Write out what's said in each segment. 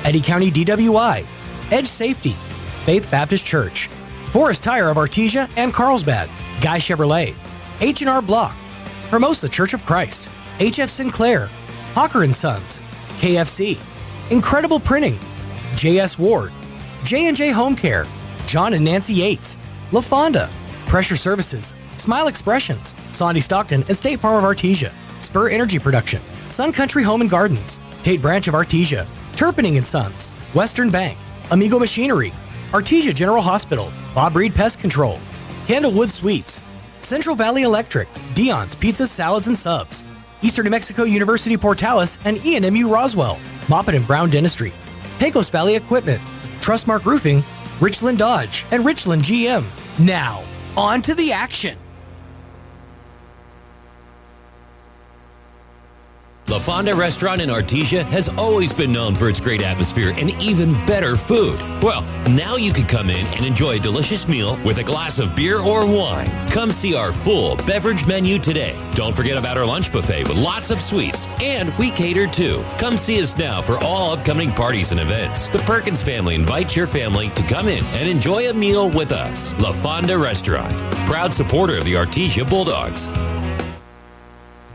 Eddy County DWI, Edge Safety, Faith Baptist Church, Forest Tire of Artesia and Carlsbad, Guy Chevrolet, H&R Block, Hermosa Church of Christ, HF Sinclair, Hawker & Sons, KFC, Incredible Printing, JS Ward, J&J Home Care, John and Nancy Yates, La Fonda, Pressure Services, Smile Expressions, Sondy Stockton and State Farm of Artesia, Spur Energy Production, Sun Country Home and Gardens, Tate Branch of Artesia, Turpinning & Sons, Western Bank, Amigo Machinery, Artesia General Hospital, Bob Reed Pest Control, Candlewood Suites, Central Valley Electric, Dion's Pizzas, Salads and Subs, Eastern New Mexico University Portales and ENMU Roswell, Moppet and Brown Dentistry, Pecos Valley Equipment, Trustmark Roofing, Richland Dodge, and Richland GM. Now, on to the action. La Fonda Restaurant in Artesia has always been known for its great atmosphere and even better food. Well, now you can come in and enjoy a delicious meal with a glass of beer or wine. Come see our full beverage menu today. Don't forget about our lunch buffet with lots of sweets, and we cater too. Come see us now for all upcoming parties and events. The Perkins family invites your family to come in and enjoy a meal with us. La Fonda Restaurant, proud supporter of the Artesia Bulldogs.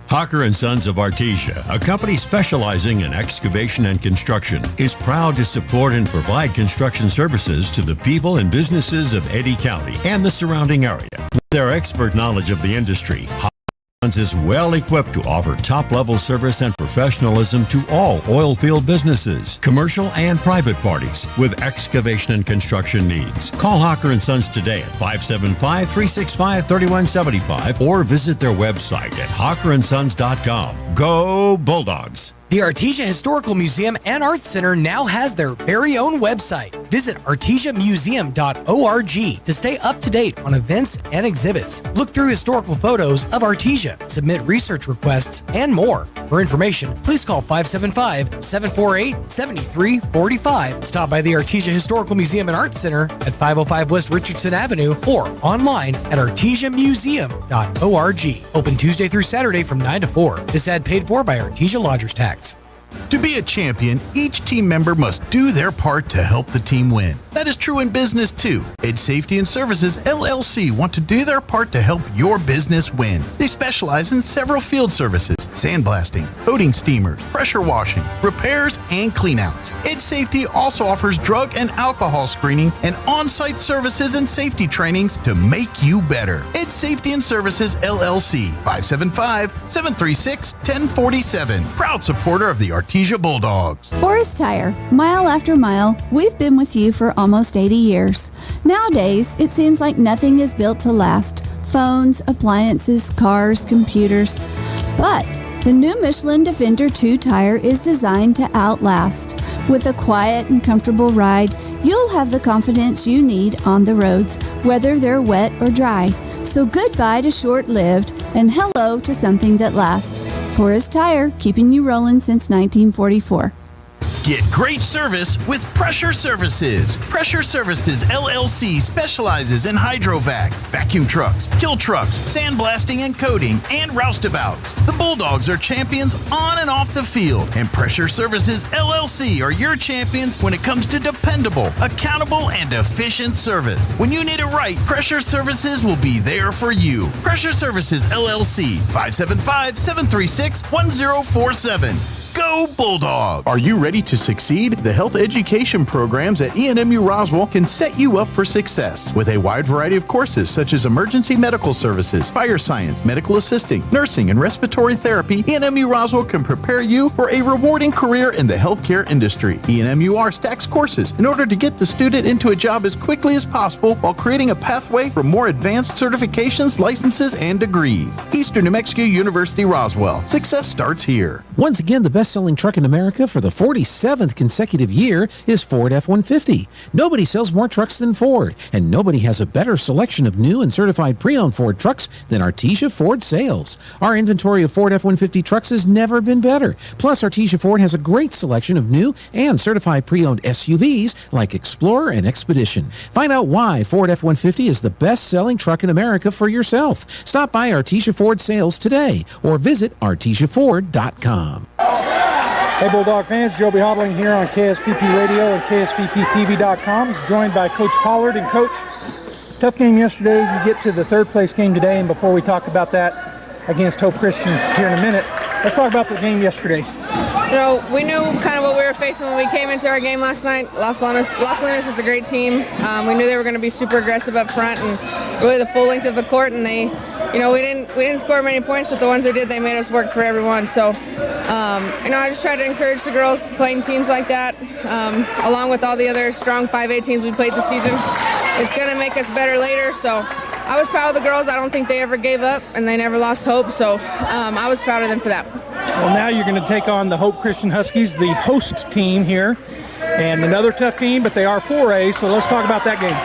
Hawker & Sons of Artesia, a company specializing in excavation and construction, is proud to support and provide construction services to the people and businesses of Eddy County and the surrounding area. With their expert knowledge of the industry, Hawker & Sons is well equipped to offer top-level service and professionalism to all oil field businesses, commercial and private parties with excavation and construction needs. Call Hawker & Sons today at 575-365-3175 or visit their website at hawkerandsons.com. Go Bulldogs! The Artesia Historical Museum and Arts Center now has their very own website. Visit artesiamuseum.org to stay up to date on events and exhibits. Look through historical photos of Artesia, submit research requests, and more. For information, please call 575-748-7345. Stop by the Artesia Historical Museum and Arts Center at 505 West Richardson Avenue or online at artesiamuseum.org. Open Tuesday through Saturday from 9 to 4. This ad paid for by Artesia Lodgers Tax. To be a champion, each team member must do their part to help the team win. That is true in business too. Edge Safety and Services LLC want to do their part to help your business win. They specialize in several field services: sandblasting, coating steamers, pressure washing, repairs, and cleanouts. Edge Safety also offers drug and alcohol screening and on-site services and safety trainings to make you better. Edge Safety and Services LLC, 575-736-1047. Proud supporter of the Artesia Bulldogs. Forest Tire, mile after mile, we've been with you for almost 80 years. Nowadays, it seems like nothing is built to last. Phones, appliances, cars, computers. But the new Michelin Defender 2 tire is designed to outlast. With a quiet and comfortable ride, you'll have the confidence you need on the roads, whether they're wet or dry. So goodbye to short-lived and hello to something that lasts. Forest Tire, keeping you rolling since 1944. Get great service with Pressure Services. Pressure Services LLC specializes in hydrovacs, vacuum trucks, kill trucks, sandblasting and coating, and roustabouts. The Bulldogs are champions on and off the field, and Pressure Services LLC are your champions when it comes to dependable, accountable, and efficient service. When you need it right, Pressure Services will be there for you. Pressure Services LLC, 575-736-1047. Go Bulldogs! Are you ready to succeed? The health education programs at ENMU Roswell can set you up for success with a wide variety of courses such as emergency medical services, fire science, medical assisting, nursing, and respiratory therapy. ENMU Roswell can prepare you for a rewarding career in the healthcare industry. ENMUR stacks courses in order to get the student into a job as quickly as possible while creating a pathway for more advanced certifications, licenses, and degrees. Eastern New Mexico University Roswell. Success starts here. Once again, the best-selling truck in America for the 47th consecutive year is Ford F-150. Nobody sells more trucks than Ford, and nobody has a better selection of new and certified pre-owned Ford trucks than Artesia Ford Sales. Our inventory of Ford F-150 trucks has never been better. Plus, Artesia Ford has a great selection of new and certified pre-owned SUVs like Explorer and Expedition. Find out why Ford F-150 is the best-selling truck in America for yourself. Stop by Artesia Ford Sales today or visit artesiaford.com. Hey Bulldog fans, Joby Hodling here on KSVP Radio and KSVPTV.com, joined by Coach Pollard. And Coach, tough game yesterday. You get to the third place game today, and before we talk about that against Hope Christian here in a minute, let's talk about the game yesterday. You know, we knew kind of what we were facing when we came into our game last night. Los Lunas is a great team. We knew they were going to be super aggressive up front and really the full length of the court, and they, you know, we didn't score many points, but the ones we did, they made us work for everyone. So, you know, I just try to encourage the girls playing teams like that, along with all the other strong 5A teams we played this season. It's going to make us better later. So I was proud of the girls. I don't think they ever gave up, and they never lost hope. So I was proud of them for that. Well, now you're going to take on the Hope Christian Huskies, the host team here, and another tough team, but they are 4A. So let's talk about that game.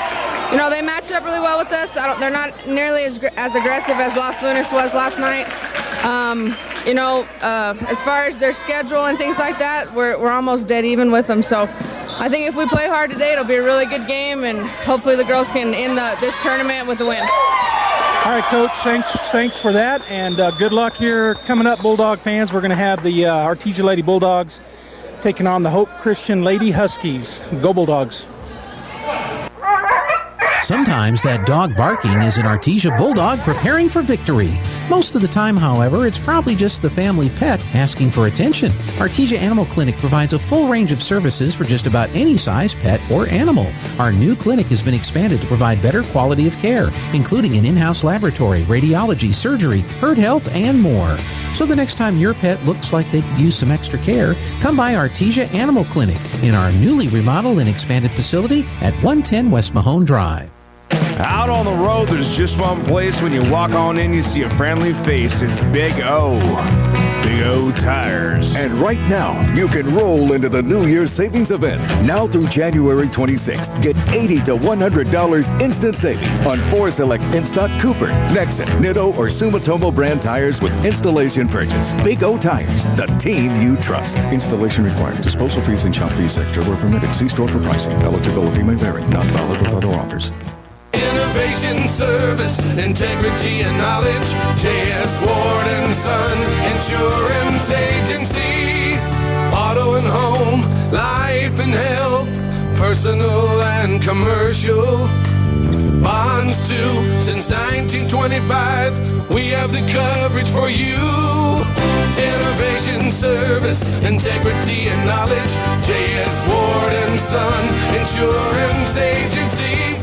You know, they match up really well with us. They're not nearly as aggressive as Los Lunas was last night. You know, as far as their schedule and things like that, we're almost dead even with them. So I think if we play hard today, it'll be a really good game, and hopefully the girls can end this tournament with a win. All right, Coach, thanks for that, and good luck here. Coming up, Bulldog fans, we're going to have the Artesia Lady Bulldogs taking on the Hope Christian Lady Huskies. Go Bulldogs. Sometimes that dog barking is an Artesia Bulldog preparing for victory. Most of the time, however, it's probably just the family pet asking for attention. Artesia Animal Clinic provides a full range of services for just about any size pet or animal. Our new clinic has been expanded to provide better quality of care, including an in-house laboratory, radiology, surgery, herd health, and more. So the next time your pet looks like they could use some extra care, come by Artesia Animal Clinic in our newly remodeled and expanded facility at 110 West Mahone Drive. Out on the road, there's just one place. When you walk on in, you see a friendly face. It's Big O. Big O Tires. And right now, you can roll into the New Year's savings event. Now through January 26th, get $80 to $100 instant savings on 4 select in-stock Cooper, Nexen, Nitto, or Sumitomo brand tires with installation purchase. Big O Tires, the team you trust. Installation required. Disposal fees and shop fees extra were permitted. See store for pricing. Eligibility may vary. Not valid with other offers. Innovation, service, integrity, and knowledge. J.S. Ward & Son Insurance Agency. Auto and home, life and health, personal and commercial. Bonds too, since 1925. We have the coverage for you. Innovation, service, integrity, and knowledge. J.S. Ward & Son Insurance Agency.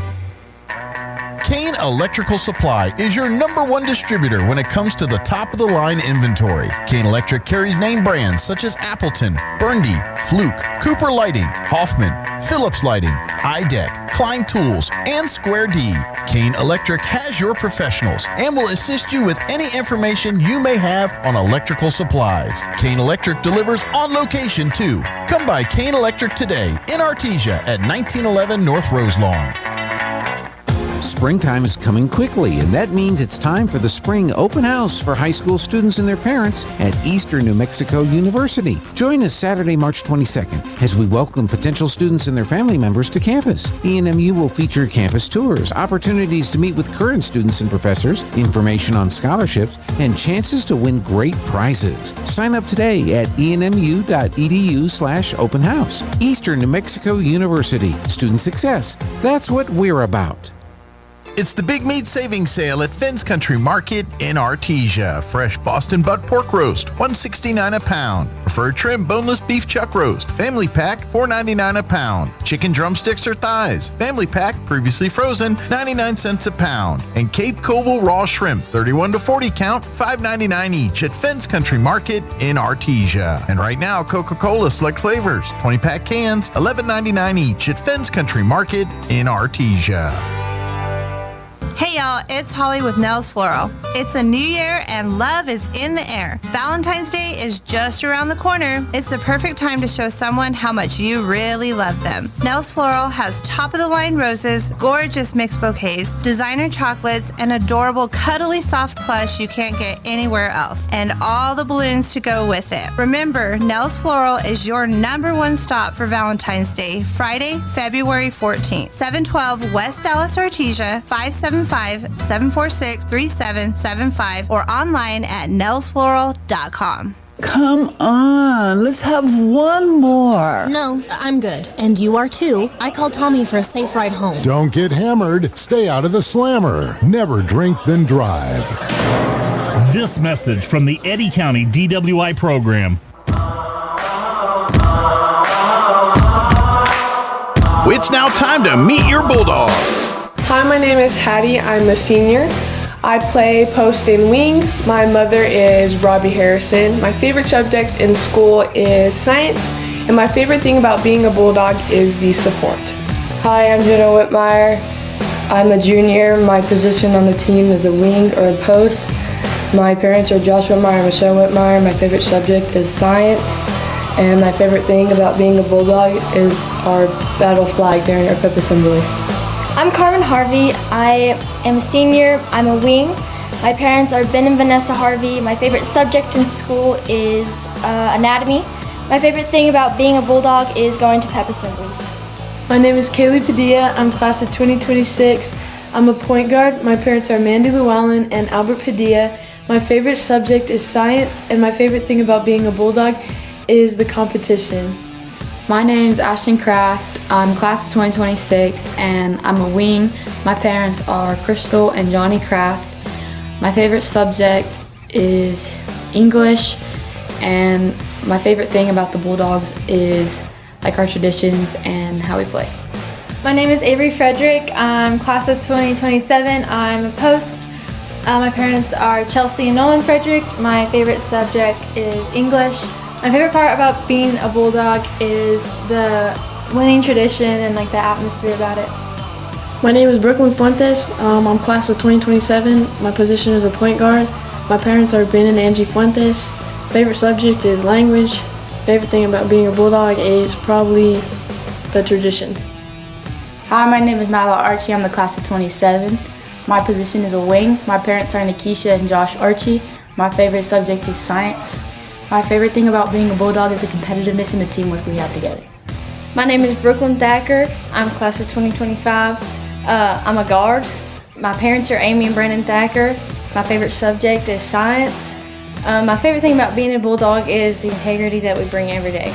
Kane Electrical Supply is your #1 distributor when it comes to the top-of-the-line inventory. Kane Electric carries name brands such as Appleton, Burndy, Fluke, Cooper Lighting, Hoffman, Phillips Lighting, iDeck, Klein Tools, and Square D. Kane Electric has your professionals and will assist you with any information you may have on electrical supplies. Kane Electric delivers on location too. Come by Kane Electric today in Artesia at 1911 North Roselawn. Springtime is coming quickly, and that means it's time for the Spring Open House for high school students and their parents at Eastern New Mexico University. Join us Saturday, March 22nd, as we welcome potential students and their family members to campus. ENMU will feature campus tours, opportunities to meet with current students and professors, information on scholarships, and chances to win great prizes. Sign up today at enmu.edu/open house. Eastern New Mexico University. Student success. That's what we're about. It's the Big Meat Savings Sale at Finn's Country Market in Artesia. Fresh Boston butt pork roast, $1.69 a pound. Preferred trim boneless beef chuck roast, family pack, $4.99 a pound. Chicken drumsticks or thighs, family pack, previously frozen, 99 cents a pound. And Cape Coval raw shrimp, 31 to 40 count, $5.99 each at Finn's Country Market in Artesia. And right now, Coca-Cola select flavors, 20-pack cans, $11.99 each at Finn's Country Market in Artesia. Hey y'all, it's Holly with Nels Floral. It's a new year and love is in the air. Valentine's Day is just around the corner. It's the perfect time to show someone how much you really love them. Nels Floral has top-of-the-line roses, gorgeous mixed bouquets, designer chocolates, and adorable cuddly soft plush you can't get anywhere else, and all the balloons to go with it. Remember, Nels Floral is your #1 stop for Valentine's Day, Friday, February 14th, 712 West Dallas Artesia, 575-746-3775, or online at nelsfloral.com. Come on, let's have one more. No, I'm good. And you are too. I called Tommy for a safe ride home. Don't get hammered. Stay out of the slammer. Never drink, then drive. This message from the Eddy County DWI program. It's now time to meet your Bulldogs. Hi, my name is Hattie. I'm a senior. I play post and wing. My mother is Robbie Harrison. My favorite subject in school is science, and my favorite thing about being a Bulldog is the support. Hi, I'm Jenna Whitmire. I'm a junior. My position on the team is a wing or a post. My parents are Josh Whitmire and Michelle Whitmire. My favorite subject is science, and my favorite thing about being a Bulldog is our battle flag during our pep assembly. I'm Carmen Harvey. I am a senior. I'm a wing. My parents are Ben and Vanessa Harvey. My favorite subject in school is anatomy. My favorite thing about being a Bulldog is going to pep assemblies. My name is Kaylee Padilla. I'm class of 2026. I'm a point guard. My parents are Mandy Llewellyn and Albert Padilla. My favorite subject is science, and my favorite thing about being a Bulldog is the competition. My name's Ashton Kraft. I'm class of 2026 and I'm a wing. My parents are Crystal and Johnny Kraft. My favorite subject is English, and my favorite thing about the Bulldogs is like our traditions and how we play. My name is Avery Frederick. I'm class of 2027. I'm a post. My parents are Chelsea and Nolan Frederick. My favorite subject is English. My favorite part about being a Bulldog is the winning tradition and like the atmosphere about it. My name is Brooklyn Fuentes. I'm class of 2027. My position is a point guard. My parents are Ben and Angie Fuentes. Favorite subject is language. Favorite thing about being a Bulldog is probably the tradition. Hi, my name is Nyla Archie. I'm the class of 27. My position is a wing. My parents are Nikisha and Josh Archie. My favorite subject is science. My favorite thing about being a Bulldog is the competitiveness and the teamwork we have together. My name is Brooklyn Thacker. I'm class of 2025. I'm a guard. My parents are Amy and Brandon Thacker. My favorite subject is science. My favorite thing about being a Bulldog is the integrity that we bring every day.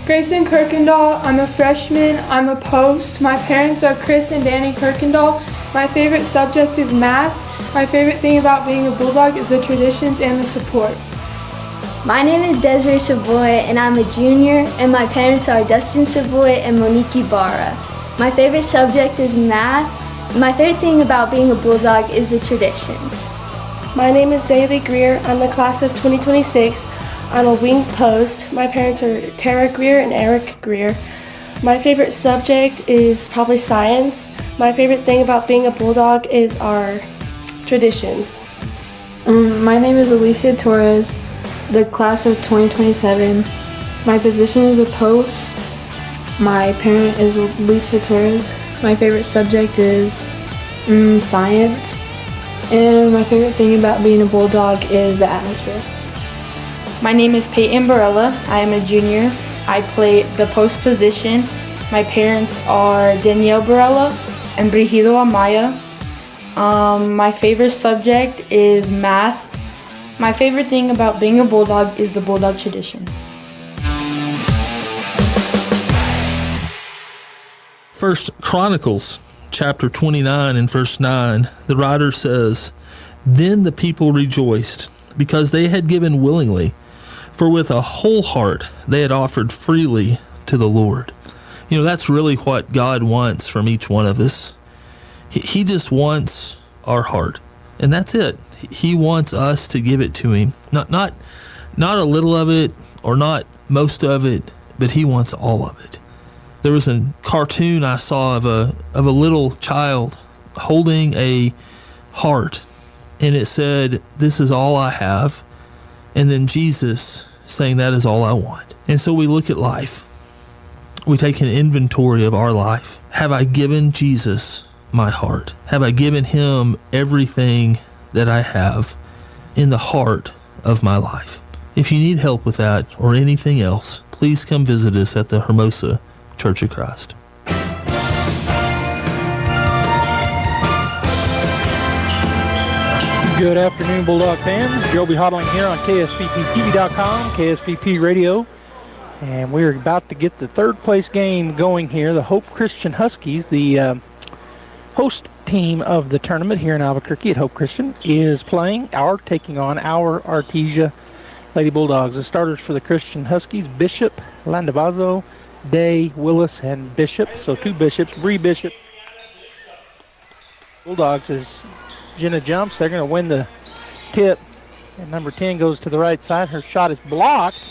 Grayson Kirkendall. I'm a freshman. I'm a post. My parents are Chris and Danny Kirkendall. My favorite subject is math. My favorite thing about being a Bulldog is the traditions and the support. My name is Desiree Savoy, and I'm a junior, and my parents are Dustin Savoy and Monique Ibarra. My favorite subject is math. My favorite thing about being a Bulldog is the traditions. My name is Zaylee Greer. I'm the class of 2026. I'm a wing post. My parents are Tara Greer and Eric Greer. My favorite subject is probably science. My favorite thing about being a Bulldog is our traditions. My name is Alicia Torres, the class of 2027. My position is a post. My parent is Lisa Torres. My favorite subject is science. And my favorite thing about being a Bulldog is the atmosphere. My name is Peyton Barella. I am a junior. I play the post position. My parents are Danielle Barella and Brigido Amaya. My favorite subject is math. My favorite thing about being a Bulldog is the Bulldog tradition. First Chronicles chapter 29 and verse 9, the writer says, "Then the people rejoiced because they had given willingly, for with a whole heart they had offered freely to the Lord." You know, that's really what God wants from each one of us. He just wants our heart, and that's it. He wants us to give it to him. Not a little of it or not most of it, but he wants all of it. There was a cartoon I saw of a little child holding a heart, and it said, "This is all I have," and then Jesus saying, "That is all I want." And so we look at life. We take an inventory of our life. Have I given Jesus my heart? Have I given him everything that I have in the heart of my life? If you need help with that or anything else, please come visit us at the Hermosa Church of Christ. Good afternoon, Bulldog fans. Joby Hodling here on KSVPTV.com, KSVP Radio. And we're about to get the third place game going here. The Hope Christian Huskies, the host team of the tournament here in Albuquerque at Hope Christian, is taking on our Artesia Lady Bulldogs. The starters for the Christian Huskies, Bishop, Landavazo, Day, Willis, and Bishop. So 2 Bishops, Bree Bishop. Bulldogs is Jenna jumps. They're going to win the tip. And number 10 goes to the right side. Her shot is blocked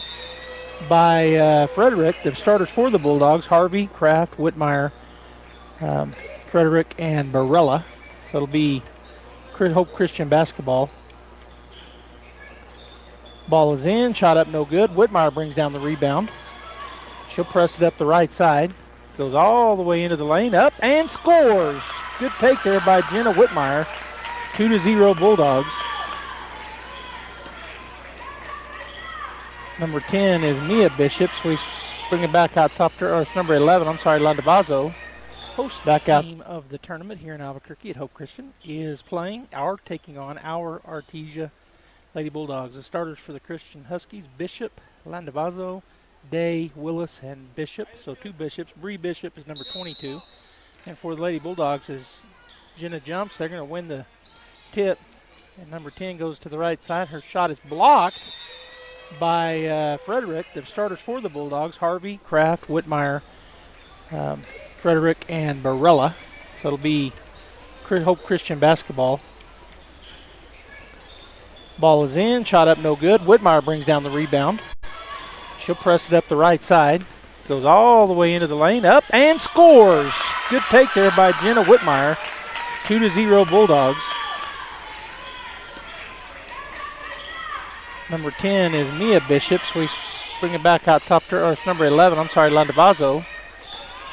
by Frederick. The starters for the Bulldogs, Harvey, Kraft, Whitmire, Frederick, and Barella. So it'll be Hope Christian basketball. Ball is in. Shot up no good. Whitmire brings down the rebound. She'll press it up the right side. Goes all the way into the lane. Up and scores. Good take there by Jenna Whitmire. 2-0 Bulldogs. Number 10 is Mia Bishop. So we bring it back out top to earth. Number 11, Landavazo. Host back out team of the tournament here in Albuquerque at Hope Christian is taking on our Artesia Lady Bulldogs. The starters for the Christian Huskies, Bishop, Landavazo, Day, Willis, and Bishop. So 2 Bishops. Bree Bishop is number 22. And for the Lady Bulldogs is Jenna jumps. They're going to win the tip. And number 10 goes to the right side. Her shot is blocked by Frederick. The starters for the Bulldogs, Harvey, Kraft, Whitmire, Frederick, and Barella. So it'll be Hope Christian basketball. Ball is in. Shot up no good. Whitmire brings down the rebound. She'll press it up the right side. Goes all the way into the lane. Up and scores. Good take there by Jenna Whitmire. 2-0 Bulldogs. Number 10 is Mia Bishop. So we bring it back out top to earth. Number 11, Landavazo.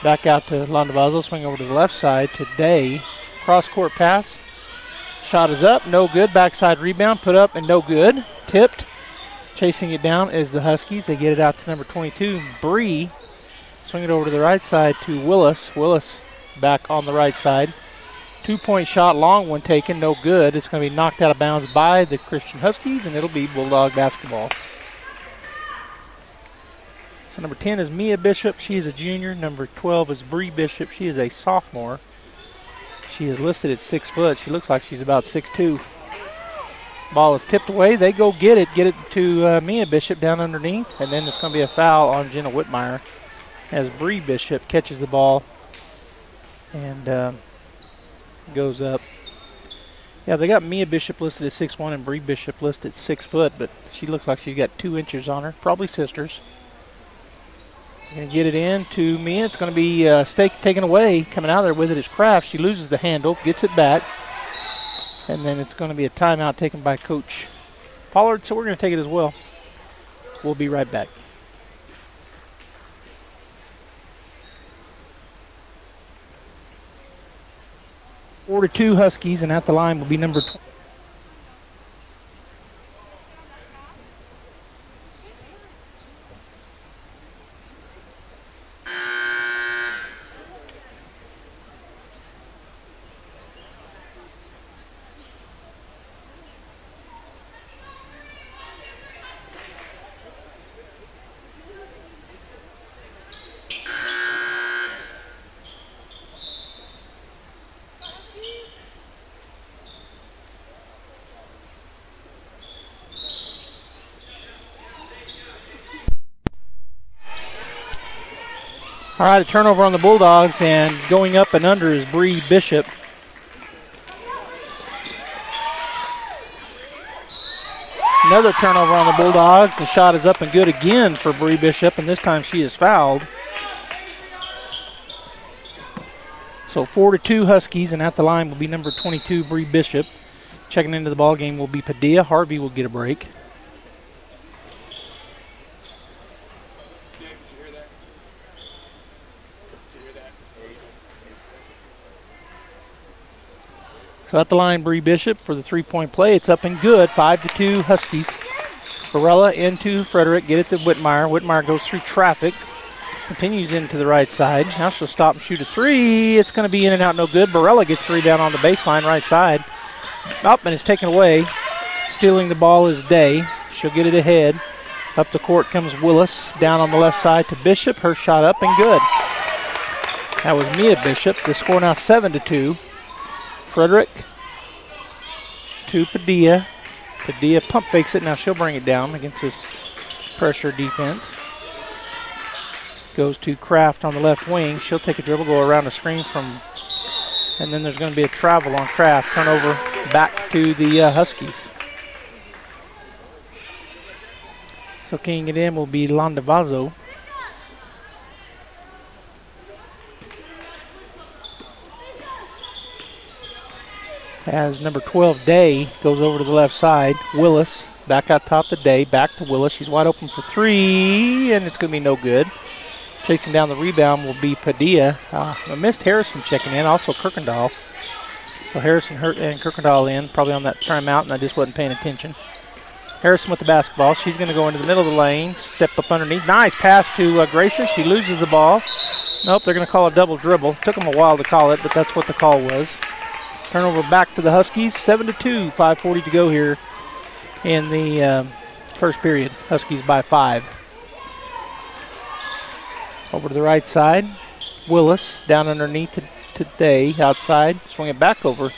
Back out to Landavazo. Swing over to the left side to Day. Cross-court pass. Shot is up. No good. Backside rebound. Put up and no good. Tipped. Chasing it down is the Huskies. They get it out to number 22, Bree. Swing it over to the right side to Willis. Willis back on the right side. 2-point shot, long one taken, no good. It's going to be knocked out of bounds by the Christian Huskies, and it'll be Bulldog basketball. So number 10 is Mia Bishop. She is a junior. Number 12 is Bree Bishop. She is a sophomore. She is listed at 6 foot. She looks like she's about 6'2". Ball is tipped away. They go get it to Mia Bishop down underneath, and then it's going to be a foul on Jenna Whitmire as Bree Bishop catches the ball and goes up. Yeah, they got Mia Bishop listed at 6'1" and Bree Bishop listed at 6 foot, but she looks like she's got 2 inches on her, probably sisters. Going to get it in to Mia. It's going to be taken away. Coming out there with it is Kraft. She loses the handle, gets it back. And then it's going to be a timeout taken by Coach Pollard, so we're going to take it as well. We'll be right back. Four to 2 Huskies, and at the line will be number 20. All right, a turnover on the Bulldogs, and going up and under is Bree Bishop. Another turnover on the Bulldogs. The shot is up and good again for Bree Bishop, and this time she is fouled. So 4 to 2 Huskies, and at the line will be number 22, Bree Bishop. Checking into the ball game will be Padilla. Harvey will get a break. So at the line, Bree Bishop for the three-point play. It's up and good. 5 to 2 Huskies. Barella into Frederick. Get it to Whitmire. Whitmire goes through traffic. Continues into the right side. Now she'll stop and shoot a three. It's going to be in and out, no good. Barella gets the rebound on the baseline right side. Up, and it's taken away. Stealing the ball is Day. She'll get it ahead. Up the court comes Willis. Down on the left side to Bishop. Her shot up and good. That was Mia Bishop. The score now 7-2. Frederick to Padilla. Padilla pump fakes it. Now she'll bring it down against this pressure defense. Goes to Kraft on the left wing. She'll take a dribble, go around the screen from, and then there's going to be a travel on Kraft. Turnover back to the Huskies. So keying it in will be Landavazo. As number 12, Day, goes over to the left side. Willis back out top to Day, back to Willis. She's wide open for three, and it's going to be no good. Chasing down the rebound will be Padilla. I missed Harrison checking in, also Kirkendall. So Harrison and Kirkendall in, probably on that timeout, and I just wasn't paying attention. Harrison with the basketball. She's going to go into the middle of the lane, step up underneath. Nice pass to Grayson. She loses the ball. Nope, they're going to call a double dribble. Took them a while to call it, but that's what the call was. Turnover back to the Huskies, 7-2, 5:40 to go here in the first period. Huskies by 5. Over to the right side, Willis down underneath to Day, outside. Swing it back over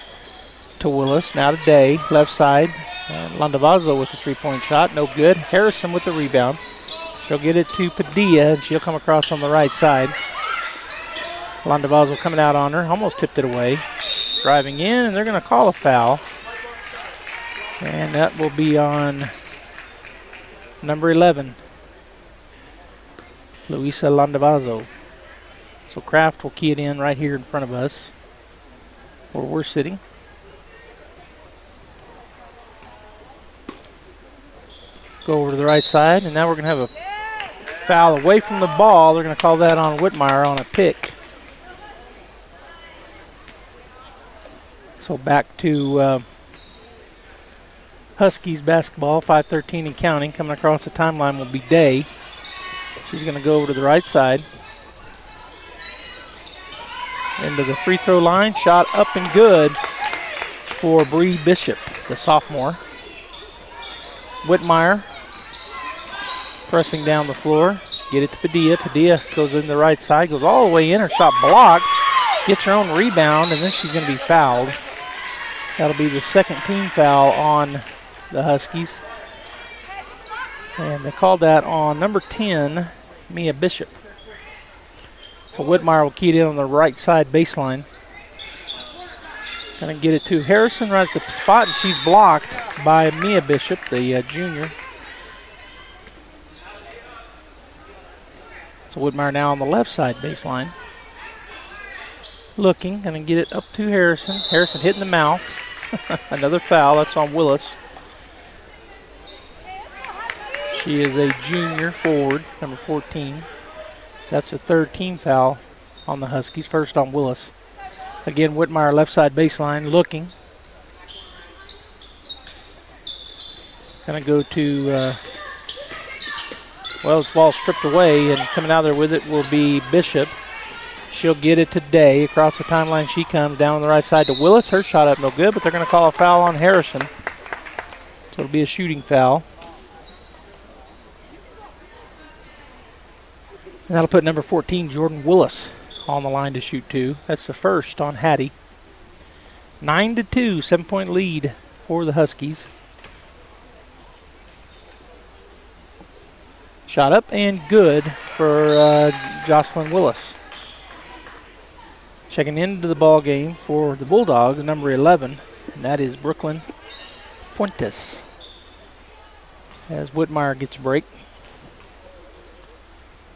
to Willis, now to Day, left side. Landavazo with the three-point shot, no good. Harrison with the rebound. She'll get it to Padilla, and she'll come across on the right side. Landavazo coming out on her, almost tipped it away. Driving in, and they're going to call a foul. And that will be on number 11, Luisa Landavazo. So Kraft will key it in right here in front of us, where we're sitting. Go over to the right side, and now we're going to have a foul away from the ball. They're going to call that on Whitmire on a pick. So back to Huskies basketball, 5:13 and counting. Coming across the timeline will be Day. She's going to go over to the right side. Into the free throw line. Shot up and good for Bree Bishop, the sophomore. Whitmire pressing down the floor. Get it to Padilla. Padilla goes in the right side. Goes all the way in. Her shot blocked. Gets her own rebound, and then she's going to be fouled. That'll be the second team foul on the Huskies. And they called that on number 10, Mia Bishop. So Whitmire will key it in on the right side baseline. Going to get it to Harrison right at the spot, and she's blocked by Mia Bishop, the junior. So Whitmire now on the left side baseline. Looking, going to get it up to Harrison. Harrison hitting the mouth. Another foul, that's on Willis. She is a junior forward, number 14. That's a third team foul on the Huskies, first on Willis. Again, Whitmire left side baseline, looking. Going to go to, this ball stripped away, and coming out there with it will be Bishop. She'll get it today. Across the timeline she comes, down on the right side to Willis. Her shot up no good, but they're going to call a foul on Harrison. So it'll be a shooting foul. And that'll put number 14, Jordan Willis, on the line to shoot two. That's the first on Hattie. 9-2, 7-point lead for the Huskies. Shot up and good for Jocelyn Willis. Checking into the ball game for the Bulldogs, number 11, and that is Brooklyn Fuentes. As Whitmire gets a break.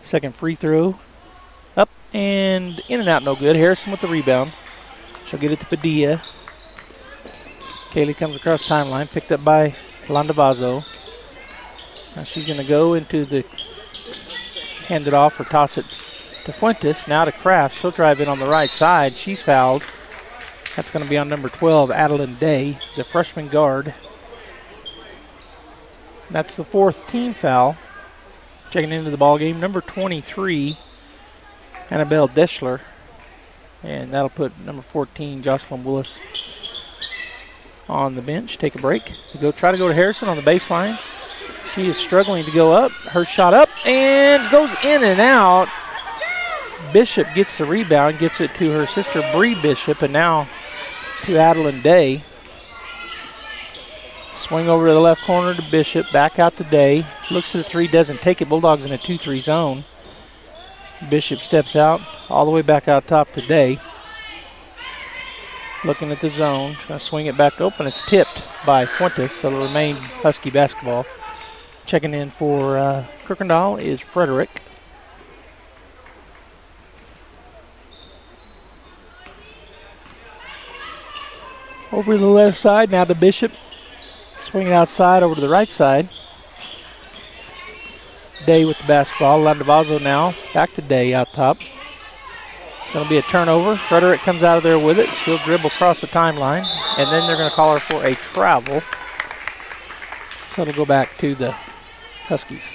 Second free throw. Up and in and out, no good. Harrison with the rebound. She'll get it to Padilla. Kaylee comes across timeline, picked up by Landavazo. Now she's going to go into the hand it off or toss it to Fuentes. Now to Kraft. She'll drive in on the right side. She's fouled. That's going to be on number 12, Adeline Day, the freshman guard. That's the fourth team foul. Checking into the ball game, number 23, Annabelle Deschler. And that'll put number 14, Jocelyn Willis, on the bench. Take a break. Try to go to Harrison on the baseline. She is struggling to go up. Her shot up and goes in and out. Bishop gets the rebound, gets it to her sister Bree Bishop, and now to Adeline Day. Swing over to the left corner to Bishop, back out to Day. Looks at the three, doesn't take it. Bulldogs in a 2-3 zone. Bishop steps out, all the way back out top to Day. Looking at the zone, trying to swing it back open. It's tipped by Fuentes, so it'll remain Husky basketball. Checking in for Kirkendall is Frederick. Over to the left side, now to Bishop. Swinging outside over to the right side. Day with the basketball. Landavazo now. Back to Day out top. It's going to be a turnover. Frederick comes out of there with it. She'll dribble across the timeline. And then they're going to call her for a travel. So it'll go back to the Huskies.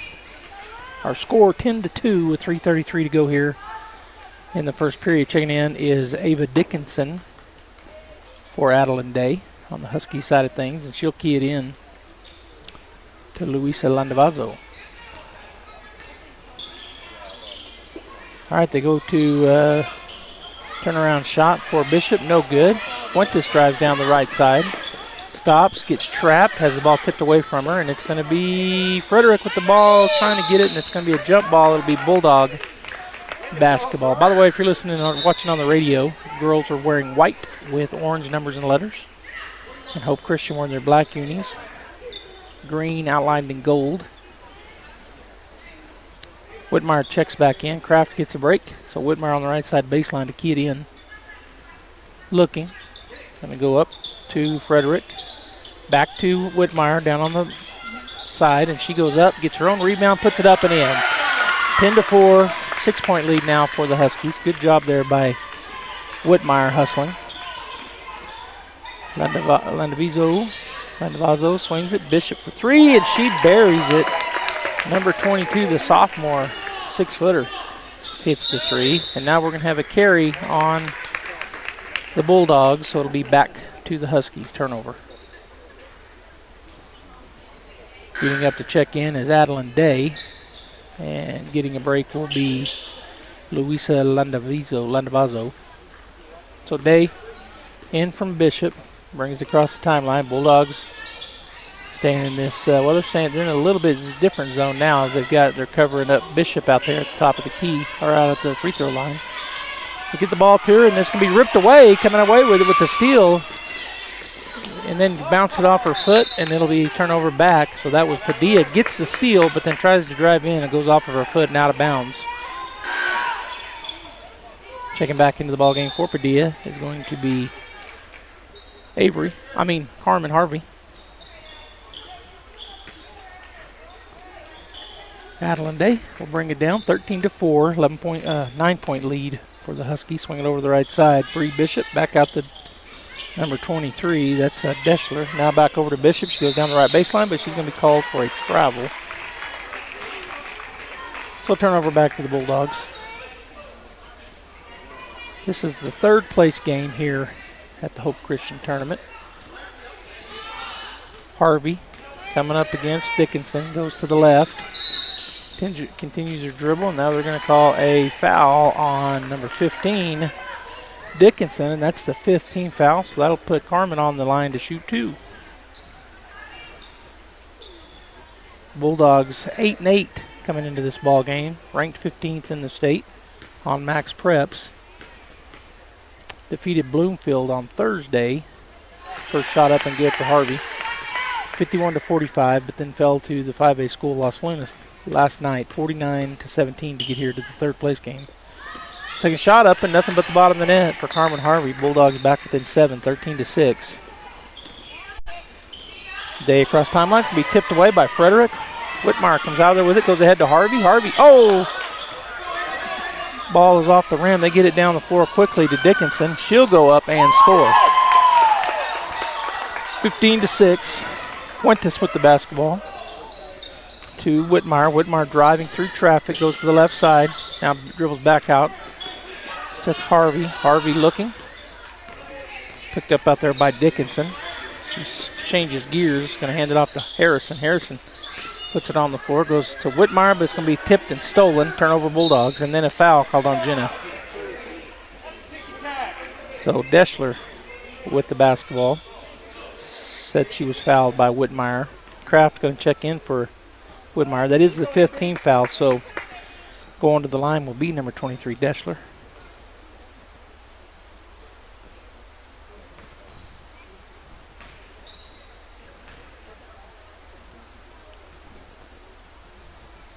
Our score 10-2 with 3:33 to go here in the first period. Checking in is Ava Dickinson for Adeline Day on the Husky side of things, and she'll key it in to Luisa Landavazo. All right, they go to turnaround shot for Bishop, no good. Fuentes drives down the right side, stops, gets trapped, has the ball tipped away from her, and it's going to be Frederick with the ball trying to get it, and it's going to be a jump ball. It'll be Bulldog basketball. By the way, if you're listening or watching on the radio, girls are wearing white with orange numbers and letters, and Hope Christian wearing their black unis, green outlined in gold. Whitmire checks back in. Kraft gets a break. So Whitmire on the right side baseline to key it in. Looking. Going to go up to Frederick. Back to Whitmire down on the side. And she goes up, gets her own rebound, puts it up and in. 10-4, 6-point lead now for the Huskies. Good job there by Whitmire hustling. Landavazo swings it. Bishop for three, and she buries it. Number 22, the sophomore, 6-footer, hits the three. And now we're going to have a carry on the Bulldogs, so it'll be back to the Huskies. Turnover. Getting up to check in is Adeline Day. And getting a break will be Luisa Landavazo. So Day in from Bishop. Brings it across the timeline. Bulldogs staying in this, they're in a little bit different zone now as they're covering up Bishop out there at the top of the key, or out at the free throw line. They get the ball to her, and this can be ripped away, coming away with it with the steal, and then bounce it off her foot, and it'll be turnover back. So that was Padilla gets the steal, but then tries to drive in and goes off of her foot and out of bounds. Checking back into the ball game for Padilla is going to be Carmen Harvey. Adeline Day will bring it down 13-4, 9-point lead for the Huskies. Swinging over the right side. Bree Bishop back out to number 23. That's Deschler. Now back over to Bishop. She goes down the right baseline, but she's going to be called for a travel. So turnover back to the Bulldogs. This is the third place game here at the Hope Christian Tournament. Harvey coming up against Dickinson. Goes to the left. Continues her dribble, and now they're going to call a foul on number 15, Dickinson, and that's the 5th team foul, so that'll put Carmen on the line to shoot two. Bulldogs 8-8 coming into this ball game, ranked 15th in the state on max preps. Defeated Bloomfield on Thursday. First shot up and good for Harvey, 51-45, but then fell to the 5A school Los Lunas last night, 49-17 to get here to the third place game. Second shot up and nothing but the bottom of the net for Carmen Harvey. Bulldogs back within 7, 13-6. Day across timeline's going to be tipped away by Frederick. Whitmire comes out of there with it, goes ahead to Harvey. Ball is off the rim. They get it down the floor quickly to Dickinson. She'll go up and score. 15-6. Fuentes with the basketball to Whitmire. Whitmire driving through traffic, goes to the left side. Now dribbles back out to Harvey. Harvey looking. Picked up out there by Dickinson. She changes gears, going to hand it off to Harrison. Harrison puts it on the floor, goes to Whitmire, but it's going to be tipped and stolen. Turnover Bulldogs, and then a foul called on Jenna. So Deschler with the basketball. Said she was fouled by Whitmire. Kraft going to check in for Whitmire. That is the 5th team foul, so going to the line will be number 23, Deschler.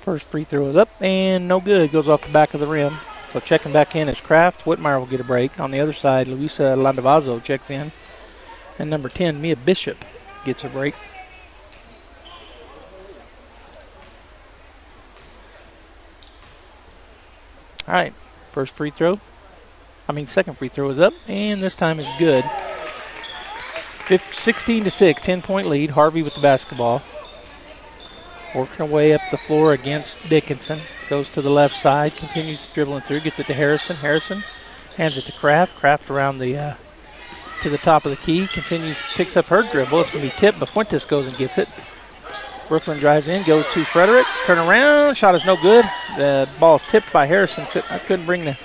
First free throw is up and no good. Goes off the back of the rim. So checking back in is Kraft. Whitmire will get a break. On the other side, Luisa Landavazo checks in. And number 10, Mia Bishop, gets a break. All right, second free throw is up, and this time is good. 16-6, 10-point lead. Harvey with the basketball. Working away up the floor against Dickinson. Goes to the left side, continues dribbling through, gets it to Harrison. Harrison hands it to Kraft. Kraft around the to the top of the key, continues, picks up her dribble. It's going to be tipped, but Fuentes goes and gets it. Brooklyn drives in, goes to Frederick. Turn around, shot is no good. The ball is tipped by Harrison. Couldn't bring the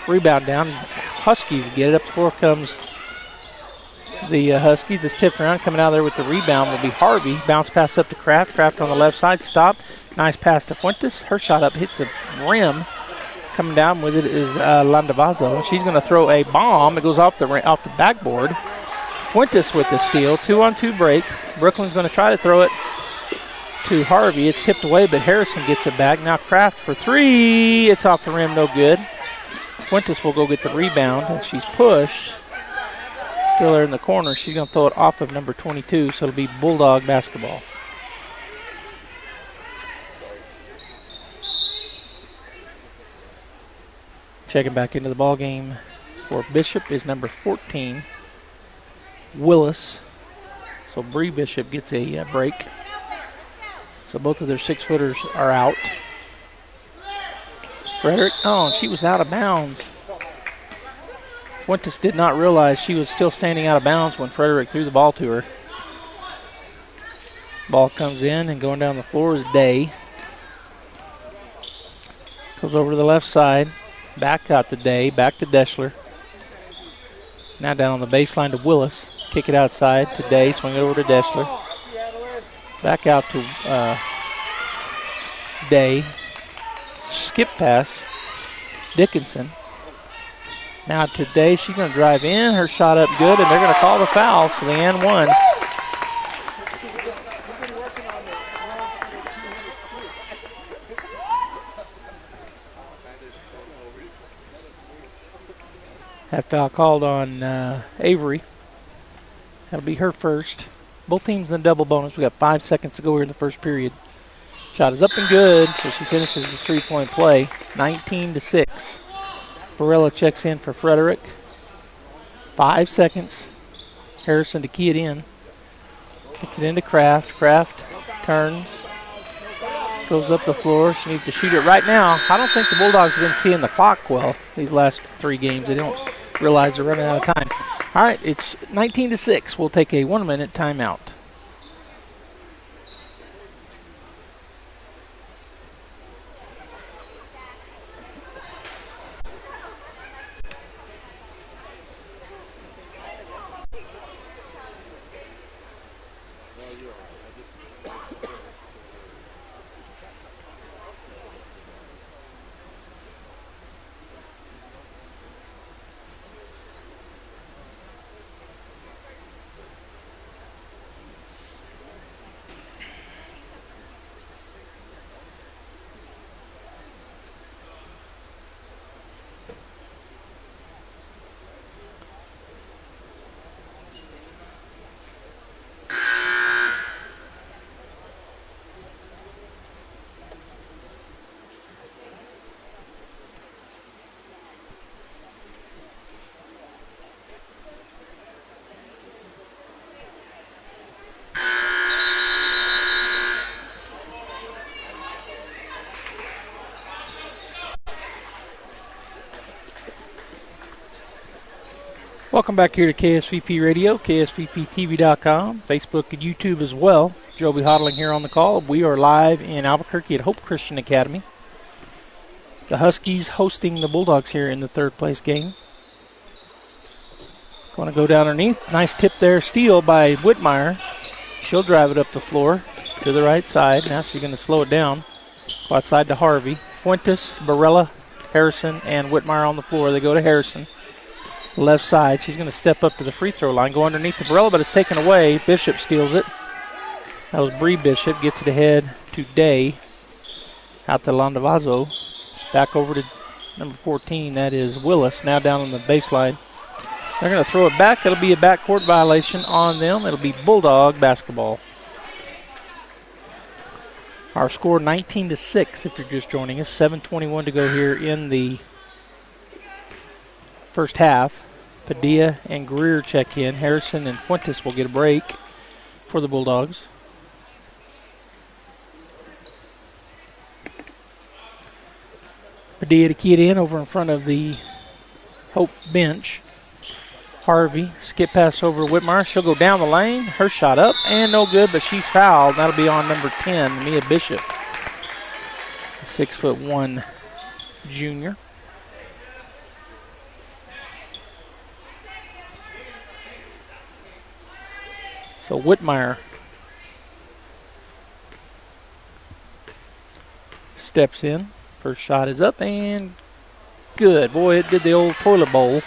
rebound down. Huskies get it. Up the floor comes the Huskies. It's tipped around. Coming out of there with the rebound will be Harvey. Bounce pass up to Kraft. Kraft on the left side. Stop. Nice pass to Fuentes. Her shot up hits the rim. Coming down with it is Landavazo. She's going to throw a bomb. It goes off the backboard. Fuentes with the steal. 2-on-2 break. Brooklyn's going to try to throw it to Harvey. It's tipped away, but Harrison gets it back. Now Kraft for three. It's off the rim. No good. Fuentes will go get the rebound, and she's pushed. Still there in the corner. She's going to throw it off of number 22, so it'll be Bulldog basketball. Checking back into the ball game for Bishop is number 14, Willis. So Bree Bishop gets a break. So both of their 6-footers are out. Frederick, and she was out of bounds. Fuentes did not realize she was still standing out of bounds when Frederick threw the ball to her. Ball comes in, and going down the floor is Day. Goes over to the left side. Back out to Day, back to Deschler. Now down on the baseline to Willis. Kick it outside to Day, swing it over to Deschler. Back out to Day. Skip pass. Dickinson. Now to Day, she's going to drive in. Her shot up good, and they're going to call the foul, so the and one. That foul called on Avery. That'll be her first. Both teams in double bonus. We got 5 seconds to go here in the first period. Shot is up and good, so she finishes the three-point play. 19-6. Barella checks in for Frederick. 5 seconds. Harrison to key it in. Gets it into Kraft. Kraft turns. Goes up the floor. She needs to shoot it right now. I don't think the Bulldogs have been seeing the clock well these last 3 games. They don't realize they're running out of time. All right, it's 19-6. We'll take a 1-minute timeout. Welcome back here to KSVP Radio, KSVPTV.com, Facebook and YouTube as well. Joby Hodling here on the call. We are live in Albuquerque at Hope Christian Academy. The Huskies hosting the Bulldogs here in the third place game. Going to go down underneath. Nice tip there, steal by Whitmire. She'll drive it up the floor to the right side. Now she's going to slow it down. Go outside to Harvey. Fuentes, Barella, Harrison, and Whitmire on the floor. They go to Harrison. Left side. She's going to step up to the free throw line. Go underneath to Barella, but it's taken away. Bishop steals it. That was Bree Bishop. Gets it ahead to Day. Out to Landavazo. Back over to number 14. That is Willis. Now down on the baseline. They're going to throw it back. It'll be a backcourt violation on them. It'll be Bulldog basketball. Our score 19-6 if you're just joining us. 7:21 to go here in the first half. Padilla and Greer check in. Harrison and Fuentes will get a break for the Bulldogs. Padilla to key it in over in front of the Hope bench. Harvey, skip pass over to Whitmire. She'll go down the lane. Her shot up and no good, but she's fouled. That'll be on number 10, Mia Bishop. 6'1" junior. So Whitmire steps in. First shot is up and good. Boy, it did the old toilet bowl.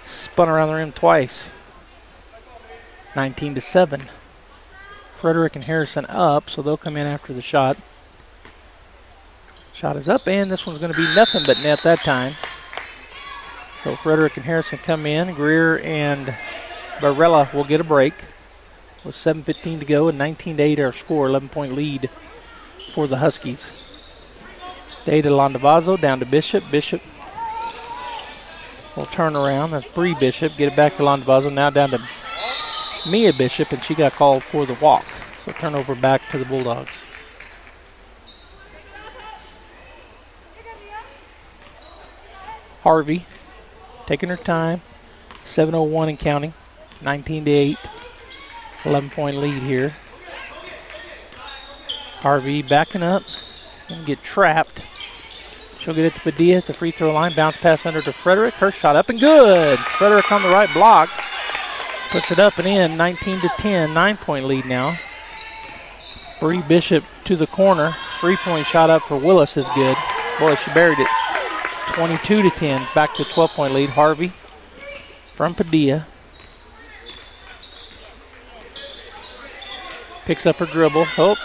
Spun around the rim twice. 19-7. Frederick and Harrison up, so they'll come in after the shot. Shot is up, and this one's going to be nothing but net that time. So Frederick and Harrison come in. Greer and Barella will get a break. With 7:15 to go and 19-8 our score, 11-point lead for the Huskies. Day to Landavazo, down to Bishop. Bishop will turn around. That's Bree Bishop. Get it back to Landavazo. Now down to Mia Bishop, and she got called for the walk. So turnover back to the Bulldogs. Harvey taking her time. 7:01 and counting. 19-8. 11-point lead here. Harvey backing up and get trapped. She'll get it to Padilla at the free throw line. Bounce pass under to Frederick. Her shot up and good. Frederick on the right block. Puts it up and in. 19-10. 9-point lead now. Bree Bishop to the corner. 3-point shot up for Willis is good. Boy, she buried it. 22-10. Back to 12-point lead. Harvey from Padilla. Picks up her dribble. Oh.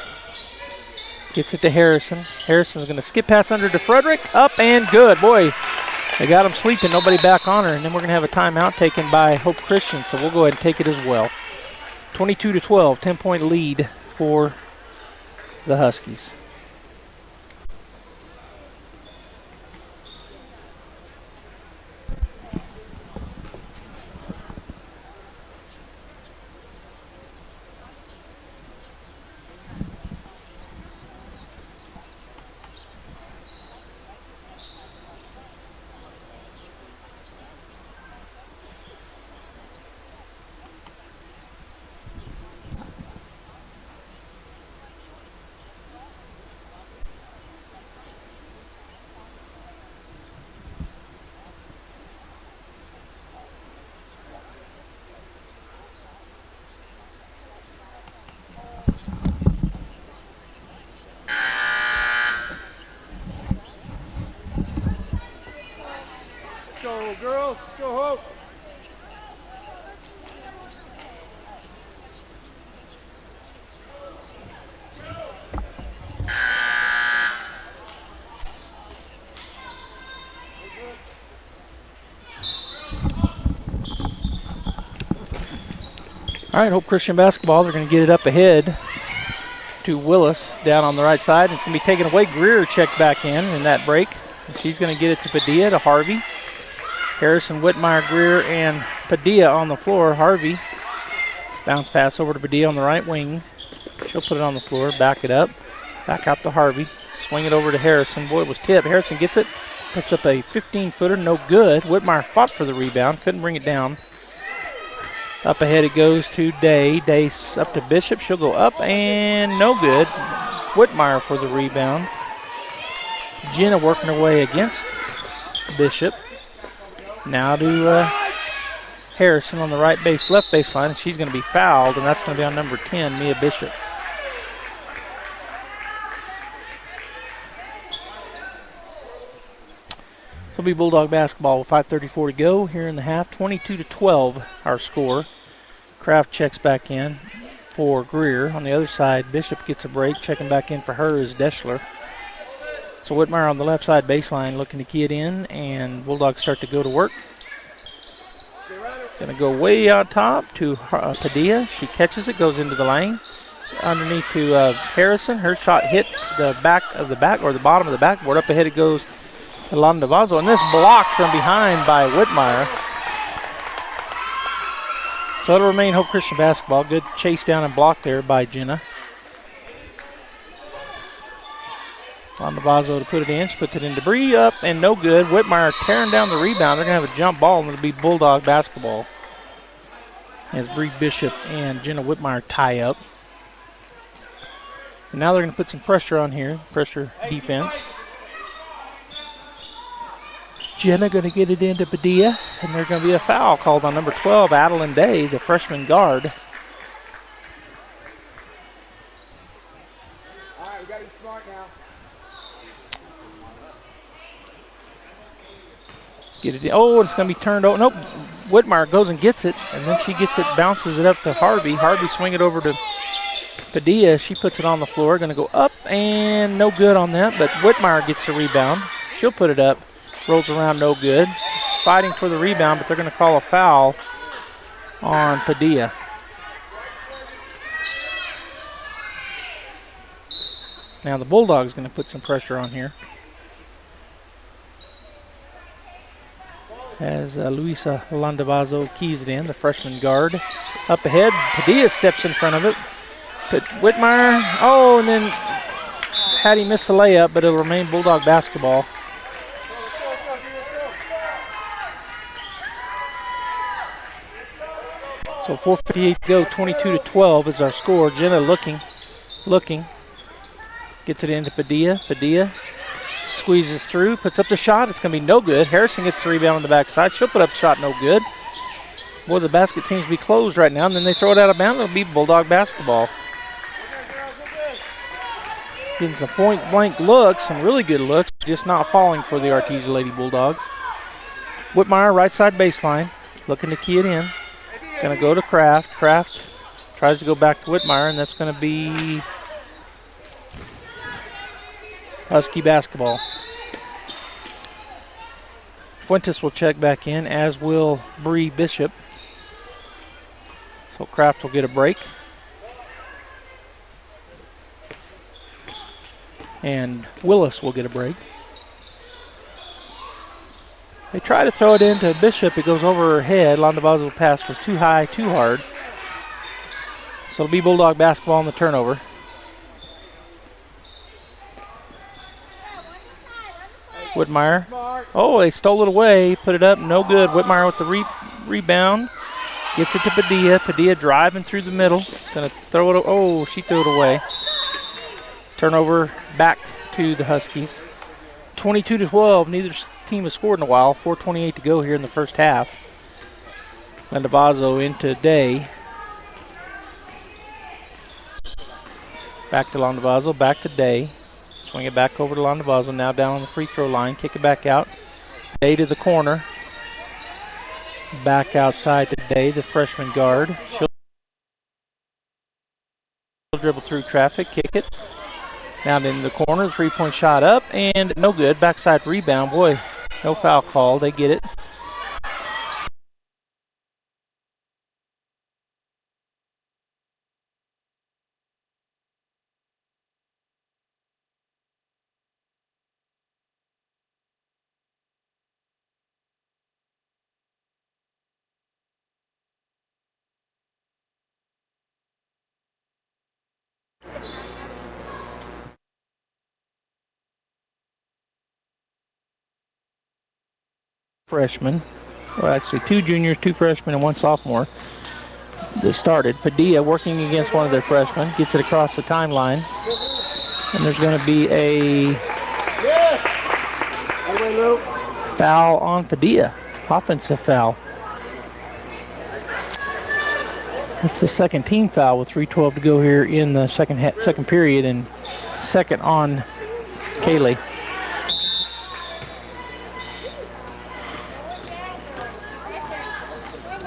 Gets it to Harrison. Harrison's going to skip pass under to Frederick. Up and good. Boy, they got him sleeping. Nobody back on her. And then we're going to have a timeout taken by Hope Christian. So we'll go ahead and take it as well. 22-12. 10-point lead for the Huskies. Go, girls. Go, Hope. All right, Hope Christian basketball. They're going to get it up ahead to Willis down on the right side. It's going to be taken away. Greer checked back in that break. And she's going to get it to Padilla, to Harvey. Harrison, Whitmire, Greer, and Padilla on the floor. Harvey, bounce pass over to Padilla on the right wing. She'll put it on the floor, back it up. Back out to Harvey. Swing it over to Harrison. Boy, it was tipped. Harrison gets it. puts up a 15-footer, no good. Whitmire fought for the rebound, couldn't bring it down. Up ahead it goes to Day. Day's up to Bishop. She'll go up and no good. Whitmire for the rebound. Jenna working her way against Bishop. Now to Harrison on the left baseline, and she's going to be fouled, and that's going to be on number 10, Mia Bishop. So it'll be Bulldog basketball with 5:34 to go here in the half. 22-12 our score. Kraft checks back in for Greer. On the other side, Bishop gets a break. Checking back in for her is Deschler. So Whitmire on the left side baseline looking to key it in, and Bulldogs start to go to work. Going to go way out top to Padilla. She catches it, goes into the lane. Underneath to Harrison. Her shot hit the bottom of the backboard. Up ahead it goes to Landavazo, and this blocked from behind by Whitmire. So it'll remain Hope Christian basketball. Good chase down and block there by Jenna. Landavazo to put it in. She puts it in debris, up and no good. Whitmire tearing down the rebound. They're going to have a jump ball, and it'll be Bulldog basketball as Bree Bishop and Jenna Whitmire tie up. And now they're going to put some pressure on here, pressure defense. Jenna going to get it into Padilla, and there's going to be a foul called on number 12, Adeline Day, the freshman guard. All right, we got to be smart now. Get it in. Oh, it's going to be turned over. Nope. Whitmire goes and gets it, and then she gets it, bounces it up to Harvey. Harvey swing it over to Padilla. She puts it on the floor. Going to go up, and no good on that, but Whitmire gets the rebound. She'll put it up. Rolls around, no good. Fighting for the rebound, but they're going to call a foul on Padilla. Now the Bulldogs going to put some pressure on here. As Luisa Landavazo keys it in, the freshman guard. Up ahead, Padilla steps in front of it. But Whitmire, and then Hattie missed the layup, but it'll remain Bulldog basketball. So 4:58 to go, 22-12 is our score. Jenna looking, gets it into Padilla. Padilla squeezes through, puts up the shot. It's going to be no good. Harrison gets the rebound on the backside. She'll put up the shot, no good. Boy, the basket seems to be closed right now, and then they throw it out of bounds. It'll be Bulldog basketball. Getting some point-blank looks, some really good looks, just not falling for the Artesia Lady Bulldogs. Whitmire, right side baseline, looking to key it in. Going to go to Kraft. Kraft tries to go back to Whitmire, and that's going to be Husky basketball. Fuentes will check back in, as will Bree Bishop. So Kraft will get a break. And Willis will get a break. They try to throw it into Bishop. It goes over her head. Landavazo's pass was too high, too hard. So it'll be Bulldog basketball on the turnover. Whitmire. Oh, they stole it away. Put it up. No good. Whitmire with the rebound. Gets it to Padilla. Padilla driving through the middle. Going to throw it. Oh, she threw it away. Turnover back to the Huskies. 22-12. Neither team has scored in a while. 4:28 to go here in the first half. Landavazo into Day. Back to Landavazo. Back to Day. Swing it back over to Landavazo. Now down on the free throw line. Kick it back out. Day to the corner. Back outside to Day, the freshman guard. She'll dribble through traffic. Kick it. Now in the corner, the three-point shot up, and no good. Backside rebound. Boy, no foul call. They get it. freshmen. Well, actually 2 juniors, 2 freshmen, and 1 sophomore that started. Padilla working against one of their freshmen. Gets it across the timeline. And there's going to be a foul on Padilla. Offensive foul. It's the second team foul with 3:12 to go here in the second period, and second on Kaylee.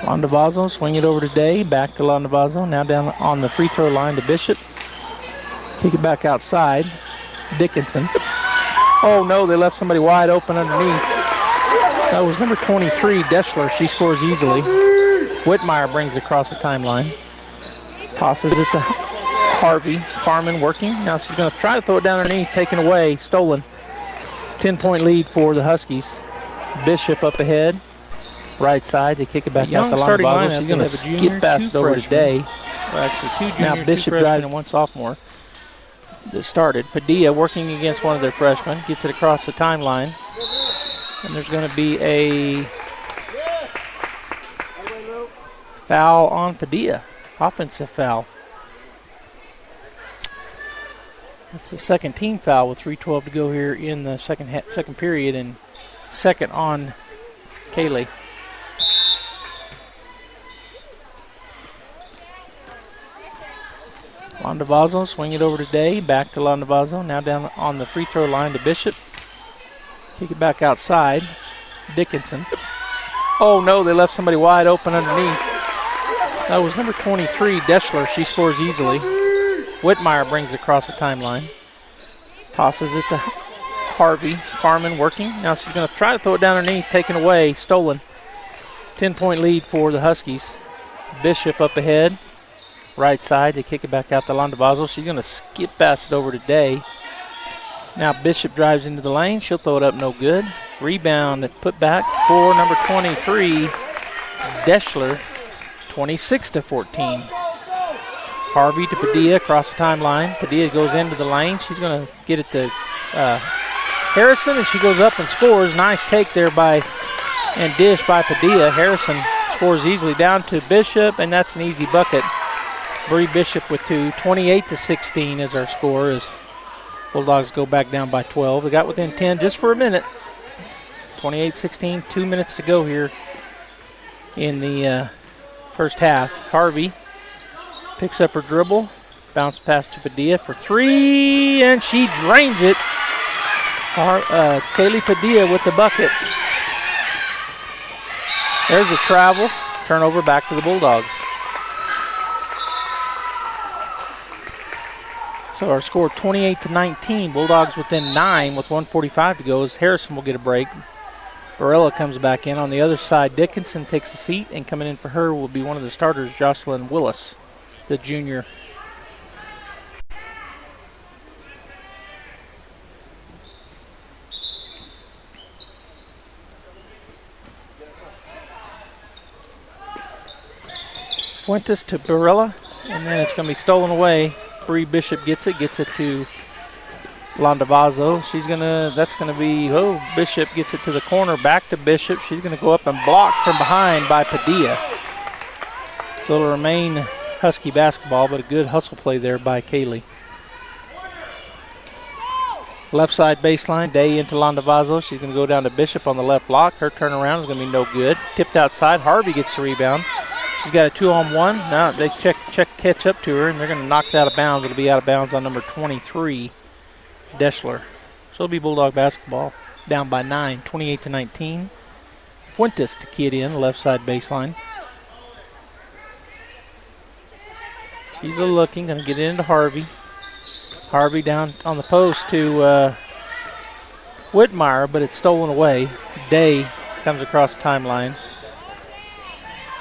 Landavazo swing it over to Day. Back to Landavazo. Now down on the free throw line to Bishop. Kick it back outside. Dickinson. Oh no, they left somebody wide open underneath. That was number 23, Deschler. She scores easily. Whitmire brings it across the timeline. Tosses it to Harvey. Carmen working. Now she's going to try to throw it down underneath. Taken away. Stolen. 10-point lead for the Huskies. Bishop up ahead. Right side. They kick it back out to Landavazo. She's going to skip past it over today. Well, actually 2 juniors, now Bishop 2 freshmen, drives and 1 sophomore. that started. Padilla working against one of their freshmen. Gets it across the timeline. And there's going to be a foul on Padilla. Offensive foul. It's the second team foul with 3:12 to go here in the second period, and second on Kaylee. Landavazo swing it over to Day. Back to Landavazo. Now down on the free throw line to Bishop. Kick it back outside. Dickinson. Oh no, they left somebody wide open underneath. That was number 23, Deschler. She scores easily. Whitmire brings it across the timeline. Tosses it to Harvey. Carmen working. Now she's going to try to throw it down underneath. Taken away. Stolen. 10-point lead for the Huskies. Bishop up ahead. Right side. They kick it back out to Landavazo. She's going to skip past it over to Day. Now Bishop drives into the lane. She'll throw it up no good. Rebound and put back for number 23, Deschler. 26-14. Harvey to Padilla across the timeline. Padilla goes into the lane. She's going to get it to Harrison, and she goes up and scores. Nice take there and dish by Padilla. Harrison scores easily down to Bishop, and that's an easy bucket. Bree Bishop with 2. 28-16 is our score as Bulldogs go back down by 12. They got within 10 just for a minute. 28-16, 2 minutes to go here in the first half. Harvey picks up her dribble, bounce pass to Padilla for 3, and she drains it. Kaylee Padilla with the bucket. There's a travel, turnover back to the Bulldogs. So our score 28-19. Bulldogs within 9 with 1:45 to go as Harrison will get a break. Barella comes back in. On the other side, Dickinson takes a seat, and coming in for her will be one of the starters, Jocelyn Willis, the junior. Fuentes to Barella, and then it's going to be stolen away. Bree Bishop gets it to Landavazo. That's gonna be, Bishop gets it to the corner, back to Bishop. She's gonna go up and block from behind by Padilla. So it'll remain Husky basketball, but a good hustle play there by Kaylee. Left side baseline, Day into Landavazo. She's gonna go down to Bishop on the left block. Her turnaround is gonna be no good. Tipped outside, Harvey gets the rebound. She's got a 2-on-1. Now they catch up to her, and they're gonna knock it out of bounds. It'll be out of bounds on number 23. Deschler. So it'll be Bulldog basketball down by 9, 28-19. Fuentes to key it in, left side baseline. She's looking, going to get it into Harvey. Harvey down on the post to Whitmire, but it's stolen away. Day comes across the timeline.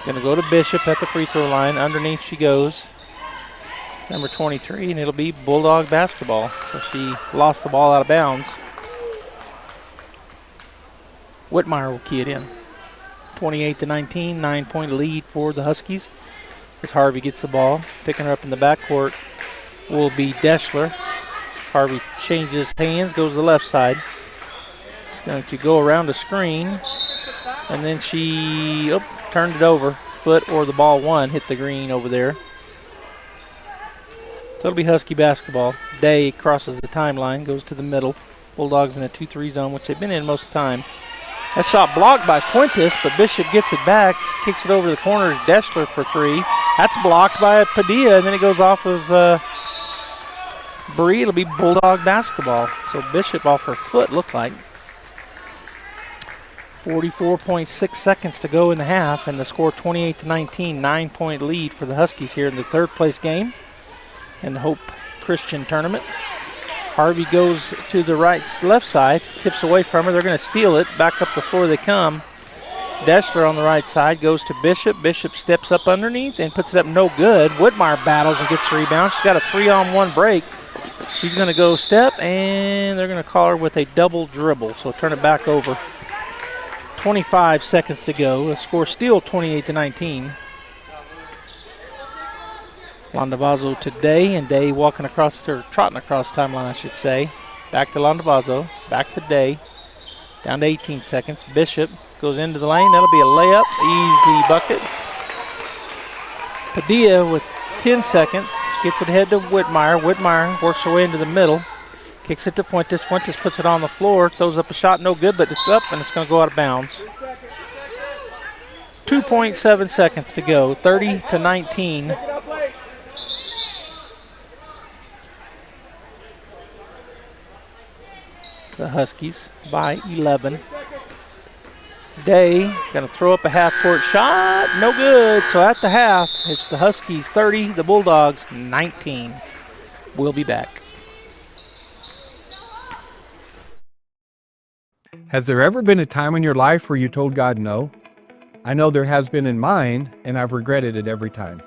Going to go to Bishop at the free throw line. Underneath she goes. Number 23, and it'll be Bulldog basketball. So she lost the ball out of bounds. Whitmire will key it in. 28-19, 9-point lead for the Huskies. As Harvey gets the ball, picking her up in the backcourt will be Deschler. Harvey changes hands, goes to the left side. She's going to go around the screen. And then she turned it over. Foot or the ball one hit the green over there. So it'll be Husky basketball. Day crosses the timeline, goes to the middle. Bulldogs in a 2-3 zone, which they've been in most of the time. That shot blocked by Fuentes, but Bishop gets it back, kicks it over the corner to Dessler for 3. That's blocked by Padilla, and then it goes off of Bree. It'll be Bulldog basketball. So Bishop off her foot, looked like. 44.6 seconds to go in the half, and the score 28-19, 9-point lead for the Huskies here in the third place game in the Hope Christian tournament. Harvey goes to the left side, tips away from her. They're going to steal it. Back up the floor they come. Dessler on the right side goes to Bishop. Bishop steps up underneath and puts it up no good. Whitmire battles and gets the rebound. She's got a 3-on-1 break. She's going to go step, and they're going to call her with a double dribble. So turn it back over. 25 seconds to go. The score still 28-19. Landavazo to Day, and Day walking across, or trotting across the timeline, I should say. Back to Landavazo, back to Day. Down to 18 seconds. Bishop goes into the lane. That'll be a layup. Easy bucket. Padilla with 10 seconds. Gets it ahead to Whitmire. Whitmire works her way into the middle. Kicks it to Fuentes. Fuentes puts it on the floor. Throws up a shot. No good, but it's up, and it's going to go out of bounds. 2.7 seconds to go. 30-19. The Huskies by 11. Day going to throw up a half-court shot. No good. So at the half, it's the Huskies 30, the Bulldogs 19. We'll be back. Has there ever been a time in your life where you told God no? I know there has been in mine, and I've regretted it every time.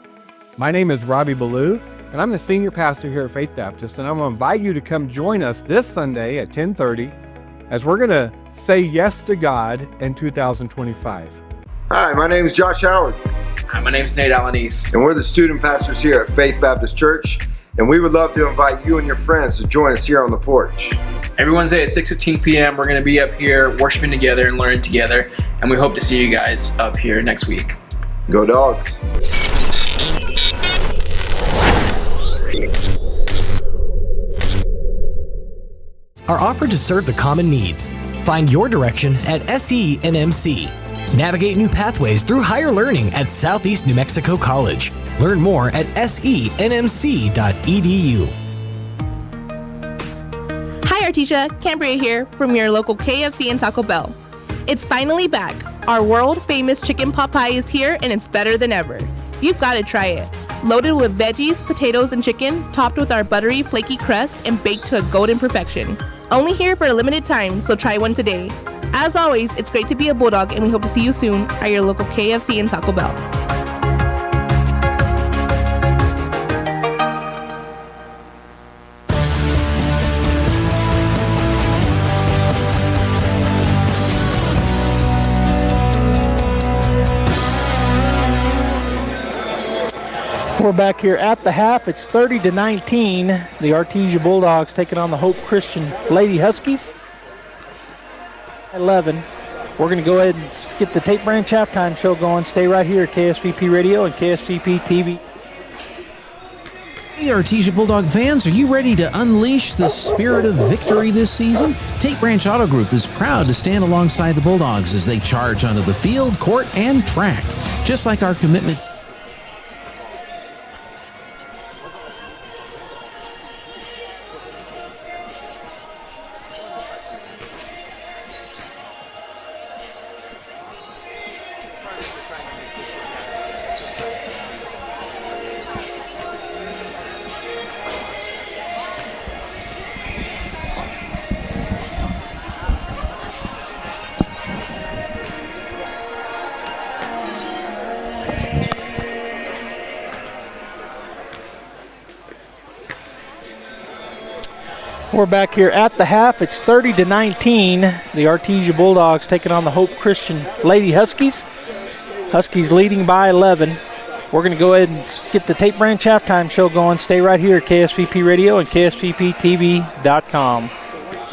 My name is Robbie Ballou, and I'm the senior pastor here at Faith Baptist, and I'm going to invite you to come join us this Sunday at 10:30 as we're going to say yes to God in 2025. Hi, my name is Josh Howard. Hi, my name is Nate Alanis. And we're the student pastors here at Faith Baptist Church, and we would love to invite you and your friends to join us here on the porch. Every Wednesday at 6:15 p.m. we're going to be up here worshiping together and learning together, and we hope to see you guys up here next week. Go Dogs! Are offered to serve the common needs. Find your direction at SENMC. Navigate new pathways through higher learning at Southeast New Mexico College. Learn more at senmc.edu. Hi, Artesia. Cambria here from your local KFC and Taco Bell. It's finally back. Our world-famous chicken pot pie is here, and it's better than ever. You've got to try it. Loaded with veggies, potatoes, and chicken, topped with our buttery, flaky crust, and baked to a golden perfection. Only here for a limited time, so try one today. As always, it's great to be a Bulldog, and we hope to see you soon at your local KFC and Taco Bell. We're back here at the half. It's 30-19. The Artesia Bulldogs taking on the Hope Christian Lady Huskies. 11. We're going to go ahead and get the Tape Branch halftime show going. Stay right here at KSVP Radio and KSVP TV. Hey, Artesia Bulldog fans, are you ready to unleash the spirit of victory this season? Tape Branch Auto Group is proud to stand alongside the Bulldogs as they charge onto the field, court, and track. Just like our commitment. We're back here at the half. It's 30-19. The Artesia Bulldogs taking on the Hope Christian Lady Huskies. Huskies leading by 11. We're going to go ahead and get the Tape Branch halftime show going. Stay right here at KSVP Radio and KSVPTV.com.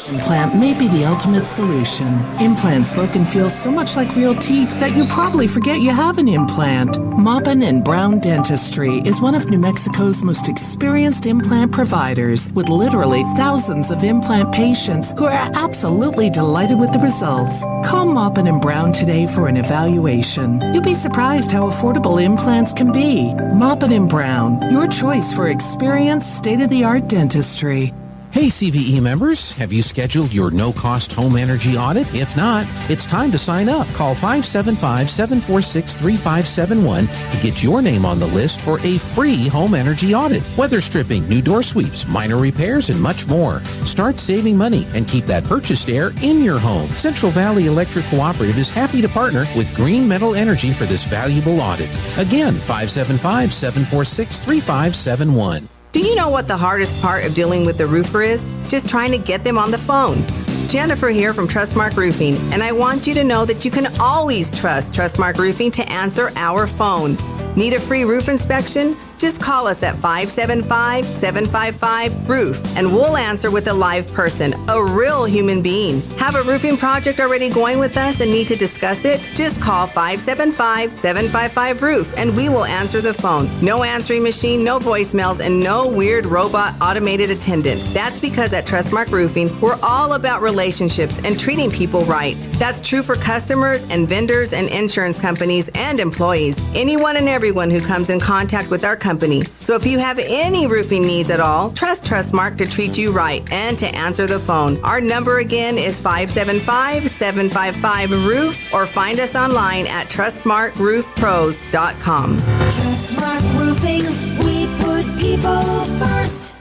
Implant may be the ultimate solution. Implants look and feel so much like real teeth that you probably forget you have an implant. Maupin and Brown Dentistry is one of New Mexico's most experienced implant providers, with literally thousands of implant patients who are absolutely delighted with the results. Call Maupin and Brown today for an evaluation. You'll be surprised how affordable implants can be. Maupin and Brown, your choice for experienced, state-of-the-art dentistry. Hey CVE members, have you scheduled your no-cost home energy audit? If not, it's time to sign up. Call 575-746-3571 to get your name on the list for a free home energy audit. Weather stripping, new door sweeps, minor repairs, and much more. Start saving money and keep that purchased air in your home. Central Valley Electric Cooperative is happy to partner with Green Metal Energy for this valuable audit. Again, 575-746-3571. Do you know what the hardest part of dealing with the roofer is? Just trying to get them on the phone. Jennifer here from Trustmark Roofing, and I want you to know that you can always trust Trustmark Roofing to answer our phone. Need a free roof inspection? Just call us at 575-755-ROOF and we'll answer with a live person, a real human being. Have a roofing project already going with us and need to discuss it? Just call 575-755-ROOF and we will answer the phone. No answering machine, no voicemails, and no weird robot automated attendant. That's because at Trustmark Roofing, we're all about relationships and treating people right. That's true for customers and vendors and insurance companies and employees. Anyone and everyone who comes in contact with our company. So if you have any roofing needs at all, trust Trustmark to treat you right and to answer the phone. Our number again is 575-755-ROOF or find us online at trustmarkroofpros.com. Trustmark Roofing, we put people first.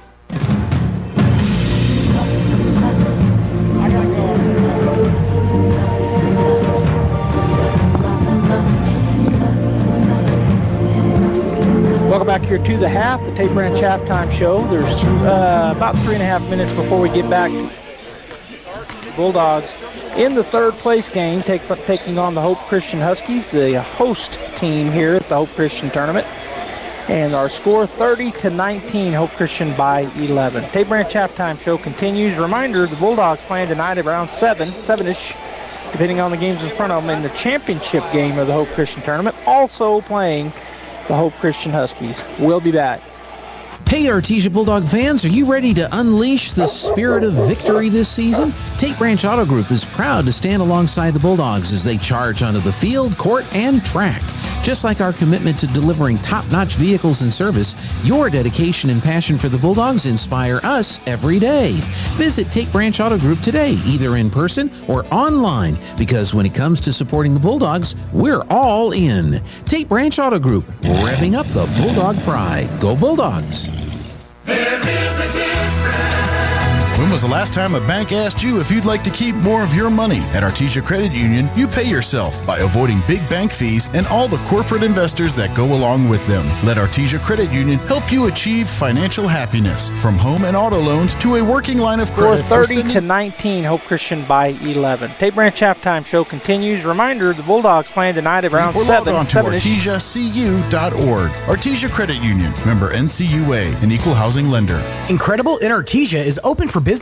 Welcome back here to the half, the Tate Branch halftime show. There's about 3.5 minutes before we get back. Bulldogs in the third place game, taking on the Hope Christian Huskies, the host team here at the Hope Christian tournament. And our score 30-19, Hope Christian by 11. Tate Branch halftime show continues. Reminder, the Bulldogs playing tonight at around 7-ish, depending on the games in front of them, in the championship game of the Hope Christian tournament. Also playing the Hope Christian Huskies. We'll be back. Hey Artesia Bulldog fans, are you ready to unleash the spirit of victory this season? Tate Branch Auto Group is proud to stand alongside the Bulldogs as they charge onto the field, court, and track. Just like our commitment to delivering top-notch vehicles and service, your dedication and passion for the Bulldogs inspire us every day. Visit Tate Branch Auto Group today, either in person or online, because when it comes to supporting the Bulldogs, we're all in. Tate Branch Auto Group, revving up the Bulldog pride. Go Bulldogs! When was the last time a bank asked you if you'd like to keep more of your money? At Artesia Credit Union, you pay yourself by avoiding big bank fees and all the corporate investors that go along with them. Let Artesia Credit Union help you achieve financial happiness, from home and auto loans to a working line of credit. 30-19, Hope Christian by 11. Tate Branch halftime show continues. Reminder, the Bulldogs playing tonight at around 7. Log on to artesiacu.org. Artesia Credit Union, member NCUA, an equal housing lender. Incredible in Artesia is open for business.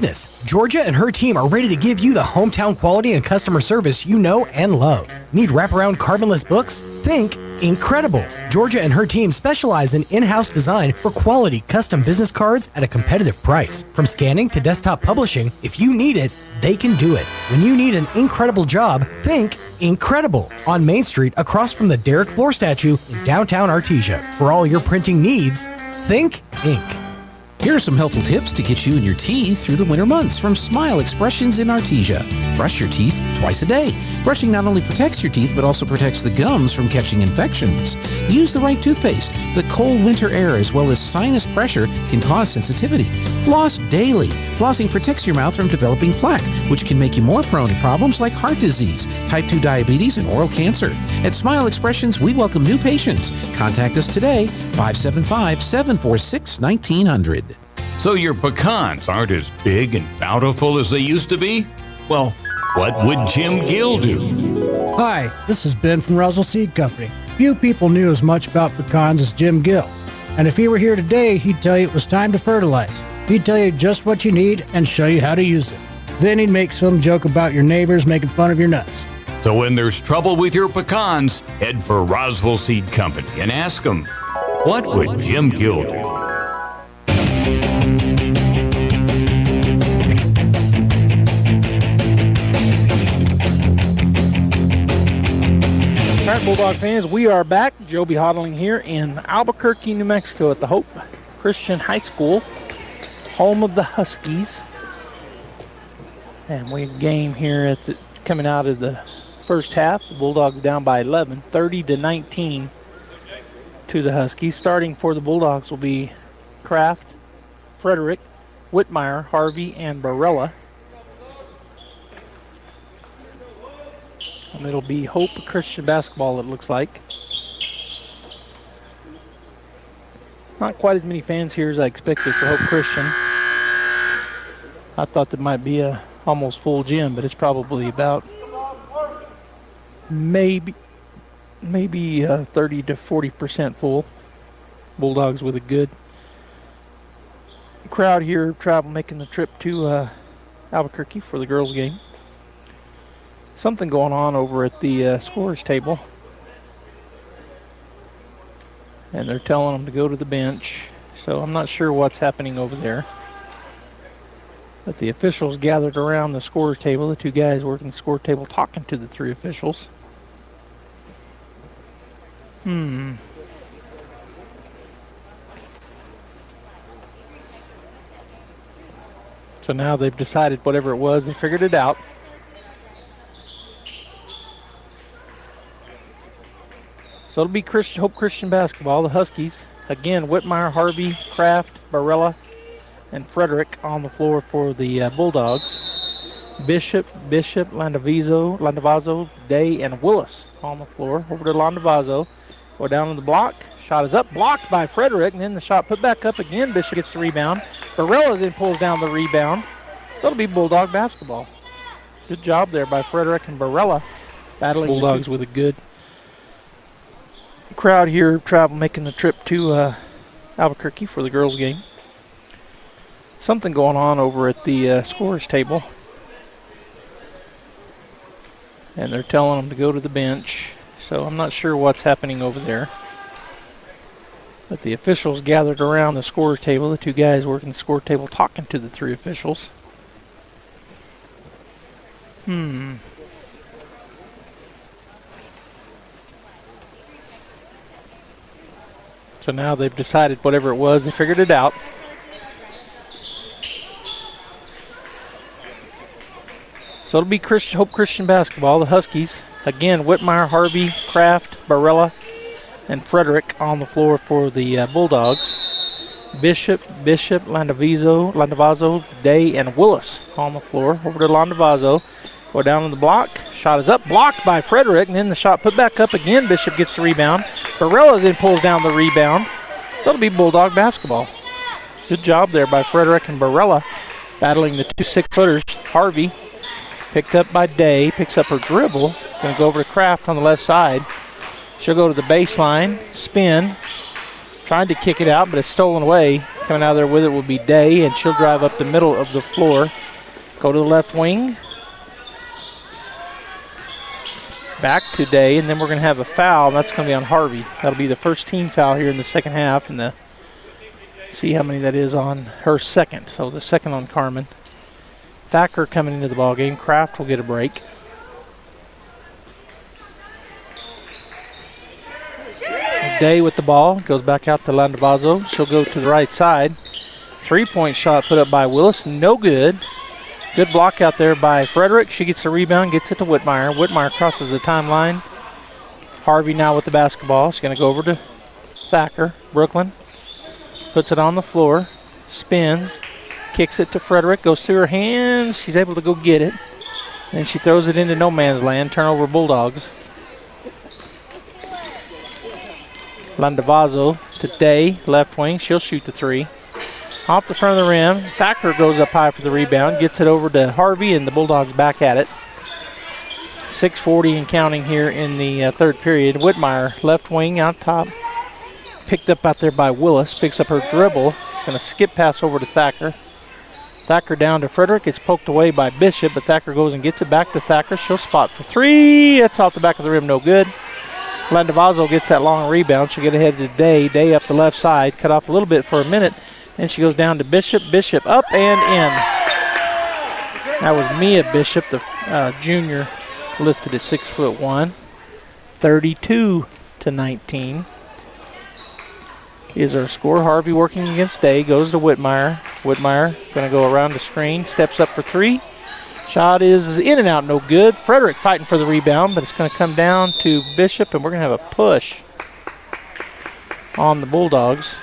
Georgia and her team are ready to give you the hometown quality and customer service you know and love. Need wraparound carbonless books? Think Incredible. Georgia and her team specialize in in-house design for quality custom business cards at a competitive price. From scanning to desktop publishing, if you need it, they can do it. When you need an incredible job, think Incredible on Main Street across from the Derek Floor statue in downtown Artesia. For all your printing needs, think Ink. Here are some helpful tips to get you and your teeth through the winter months from Smile Expressions in Artesia. Brush your teeth twice a day. Brushing not only protects your teeth, but also protects the gums from catching infections. Use the right toothpaste. The cold winter air as well as sinus pressure can cause sensitivity. Floss daily. Flossing protects your mouth from developing plaque, which can make you more prone to problems like heart disease, type 2 diabetes, and oral cancer. At Smile Expressions, we welcome new patients. Contact us today, 575-746-1900. So your pecans aren't as big and bountiful as they used to be? Well, what would Jim Gill do? Hi, this is Ben from Russell Seed Company. Few people knew as much about pecans as Jim Gill. And if he were here today, he'd tell you it was time to fertilize. He'd tell you just what you need and show you how to use it. Then he'd make some joke about your neighbors making fun of your nuts. So when there's trouble with your pecans, head for Roswell Seed Company and ask them, what would Jim Gill do? All right, Bulldog fans, we are back. Joby Hodling here in Albuquerque, New Mexico at the Hope Christian High School, home of the Huskies. And we game here at the coming out of the first half. The Bulldogs down by 11, 30-19 to the Huskies. Starting for the Bulldogs will be Kraft, Frederick, Whitmire, Harvey, and Barella. And it'll be Hope Christian basketball, it looks like. Not quite as many fans here as I expected for Hope Christian. I thought there might be a almost full gym, but it's probably about maybe 30 to 40% full. Bulldogs with a good crowd here, making the trip to Albuquerque for the girls' game. Something going on over at the scorers table, and they're telling them to go to the bench, so I'm not sure what's happening over there. But the officials gathered around the scorers table, the two guys working the score table talking to the three officials. So now they've decided whatever it was, they figured it out. So it'll be Hope Christian basketball. The Huskies, again, Whitmire, Harvey, Kraft, Barella, and Frederick on the floor for the Bulldogs. Bishop, Landavazo, Day, and Willis on the floor. Over to Landavazo. Go down on the block. Shot is up, blocked by Frederick, and then the shot put back up again. Bishop gets the rebound. Barella then pulls down the rebound. So it'll be Bulldog basketball. Good job there by Frederick and Barella. Battling Bulldogs with a good crowd here, making the trip to Albuquerque for the girls' game. Something going on over at the scorers table, and they're telling them to go to the bench, so I'm not sure what's happening over there. But the officials gathered around the scorers table, the two guys working the score table talking to the three officials. So now they've decided whatever it was, they figured it out. So it'll be Hope Christian basketball. The Huskies, again, Whitmire, Harvey, Kraft, Barella, and Frederick on the floor for the Bulldogs. Bishop, Landavazo, Day, and Willis on the floor. Over to Landavazo. Go down on the block. Shot is up, blocked by Frederick, and then the shot put back up again. Bishop gets the rebound. Barella then pulls down the rebound. So it'll be Bulldog basketball. Good job there by Frederick and Barella, battling the two 6-footers. Harvey picked up by Day, picks up her dribble. Going to go over to Kraft on the left side. She'll go to the baseline, spin. Trying to kick it out, but it's stolen away. Coming out of there with it will be Day, and she'll drive up the middle of the floor. Go to the left wing. Back to Day, and then we're going to have a foul, and that's going to be on Harvey. That'll be the first team foul here in the second half, and see how many that is on her second. So the second on Carmen. Thacker coming into the ball game. Kraft will get a break. Day with the ball, goes back out to Landavazo. She'll go to the right side. 3-point shot put up by Willis, no good. Good block out there by Frederick. She gets the rebound, gets it to Whitmire. Whitmire crosses the timeline. Harvey now with the basketball. She's going to go over to Thacker. Brooklyn puts it on the floor, spins, kicks it to Frederick, goes through her hands. She's able to go get it. And she throws it into no man's land. Turnover Bulldogs. Landavazo to Day, left wing. She'll shoot the three. Off the front of the rim. Thacker goes up high for the rebound. Gets it over to Harvey, and the Bulldogs back at it. 6:40 and counting here in the third period. Whitmire, left wing, out top. Picked up out there by Willis. Picks up her dribble. She's going to skip pass over to Thacker. Thacker down to Frederick. It's poked away by Bishop, but Thacker goes and gets it back to Thacker. She'll spot for 3. That's off the back of the rim, no good. Landavazo gets that long rebound. She'll get ahead to Day. Day up the left side, cut off a little bit for a minute. Then she goes down to Bishop. Bishop up and in. That was Mia Bishop, the junior, listed at 6'1". 32-19 is our score. Harvey working against Day, goes to Whitmire. Whitmire going to go around the screen, steps up for 3. Shot is in and out, no good. Frederick fighting for the rebound, but it's going to come down to Bishop, and we're going to have a push on the Bulldogs.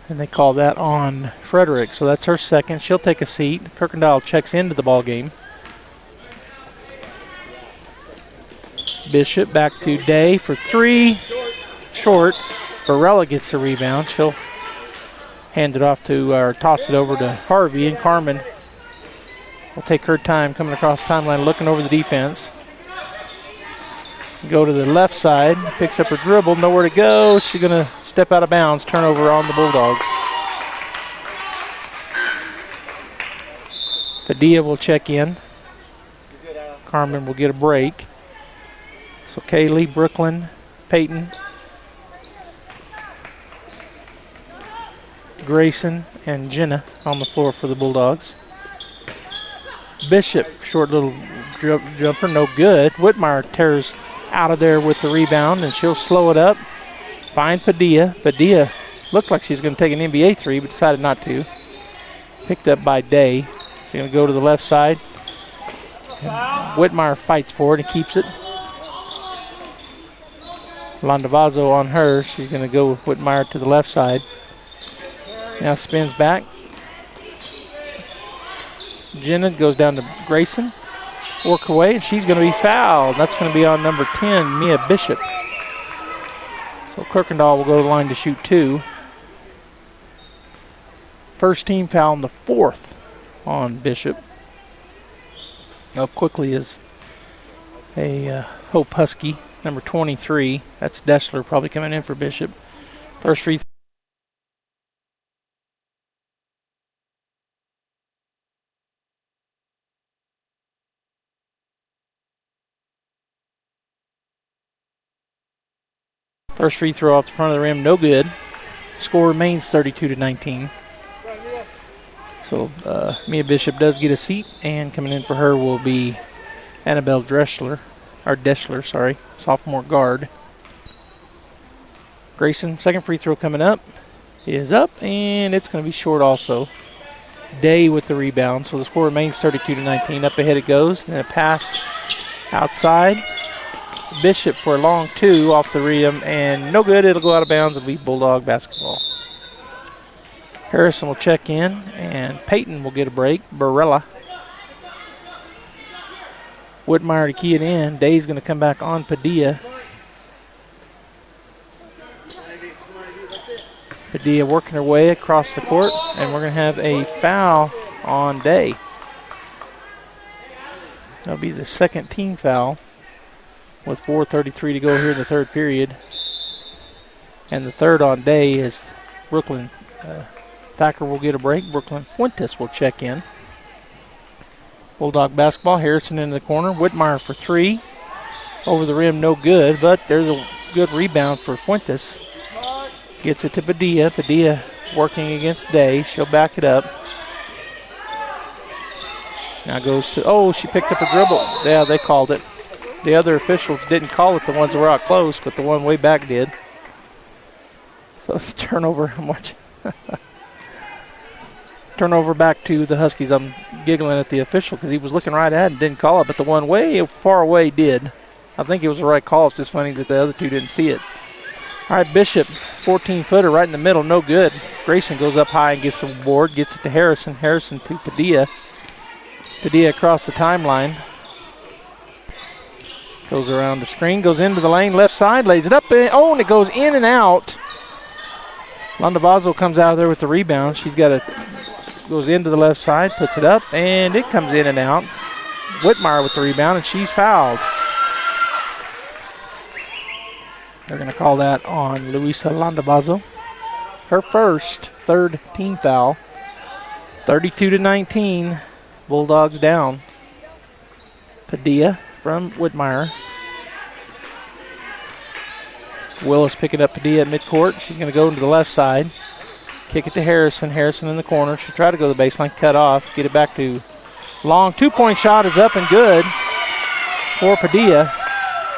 And they call that on Frederick, so that's her second. She'll take a seat. Kirkendall checks into the ball game. Bishop back to Day for 3. Short. Barella gets the rebound. She'll hand it off to, or toss it over to Harvey, and Carmen will take her time coming across the timeline, looking over the defense. Go to the left side, picks up her dribble, nowhere to go. She's going to step out of bounds, turnover on the Bulldogs. Padilla will check in. Carmen will get a break. So Kaylee, Brooklyn, Peyton, Grayson, and Jenna on the floor for the Bulldogs. Bishop, short little jumper, no good. Whitmire tears out of there with the rebound, and she'll slow it up. Find Padilla. Padilla looked like she's going to take an NBA 3, but decided not to. Picked up by Day. She's going to go to the left side. Whitmire fights for it and keeps it. Landavazo on her. She's going to go with Whitmire to the left side. Now spins back. Jenna goes down to Grayson. Work her way, and she's going to be fouled. That's going to be on number 10, Mia Bishop. So Kirkendall will go to the line to shoot 2. First team foul on the 4th on Bishop. Up quickly is a Hope Husky, number 23. That's Dessler probably coming in for Bishop. First free throw. First free throw off the front of the rim, no good. Score remains 32-19. So Mia Bishop does get a seat, and coming in for her will be Annabelle Dessler, sophomore guard. Grayson, second free throw coming up, is up, and it's going to be short also. Day with the rebound, so the score remains 32-19. Up ahead it goes, and a pass outside. Bishop for a long 2 off the rim, and no good. It'll go out of bounds. It'll be Bulldog basketball. Harrison will check in, and Peyton will get a break. Barella. Whitmire to key it in. Day's going to come back on Padilla. Padilla working her way across the court, and we're going to have a foul on Day. That'll be the second team foul, with 4:33 to go here in the third period. And the third on Day is Brooklyn. Thacker will get a break. Brooklyn Fuentes will check in. Bulldog basketball. Harrison in the corner. Whitmire for 3. Over the rim, no good, but there's a good rebound for Fuentes. Gets it to Padilla. Padilla working against Day. She'll back it up. Now goes to, she picked up a dribble. Yeah, they called it. The other officials didn't call it, the ones that were out close, but the one way back did. So it's turnover. I'm watching. Turnover back to the Huskies. I'm giggling at the official because he was looking right at it and didn't call it, but the one way far away did. I think it was the right call. It's just funny that the other two didn't see it. All right, Bishop, 14-footer right in the middle, no good. Grayson goes up high and gets the board, gets it to Harrison. Harrison to Padilla. Padilla across the timeline. Goes around the screen, goes into the lane, left side, lays it up, and it goes in and out. Landavazo comes out of there with the rebound. She's got goes into the left side, puts it up, and it comes in and out. Whitmire with the rebound, and she's fouled. They're going to call that on Luisa Landavazo. her first, third team foul. 32-19, Bulldogs down. Padilla from Whitmire. Willis picking up Padilla at midcourt. She's going to go into the left side. Kick it to Harrison. Harrison in the corner. She'll try to go to the baseline, cut off, get it back to Long. 2-point shot is up and good for Padilla.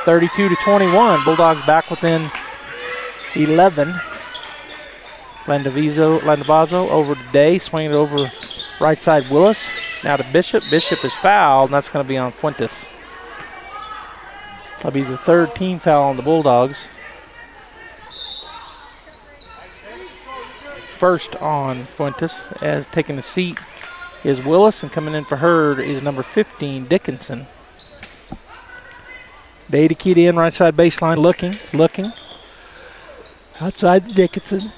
32-21. Bulldogs back within 11. Landavazo over to Day. Swinging it over right side Willis. Now to Bishop. Bishop is fouled, and that's going to be on Fuentes. That'll be the third team foul on the Bulldogs. First on Fuentes, as taking the seat is Willis, and coming in for her is number 15, Dickinson. Day to key in, right side baseline, looking. Outside Dickinson.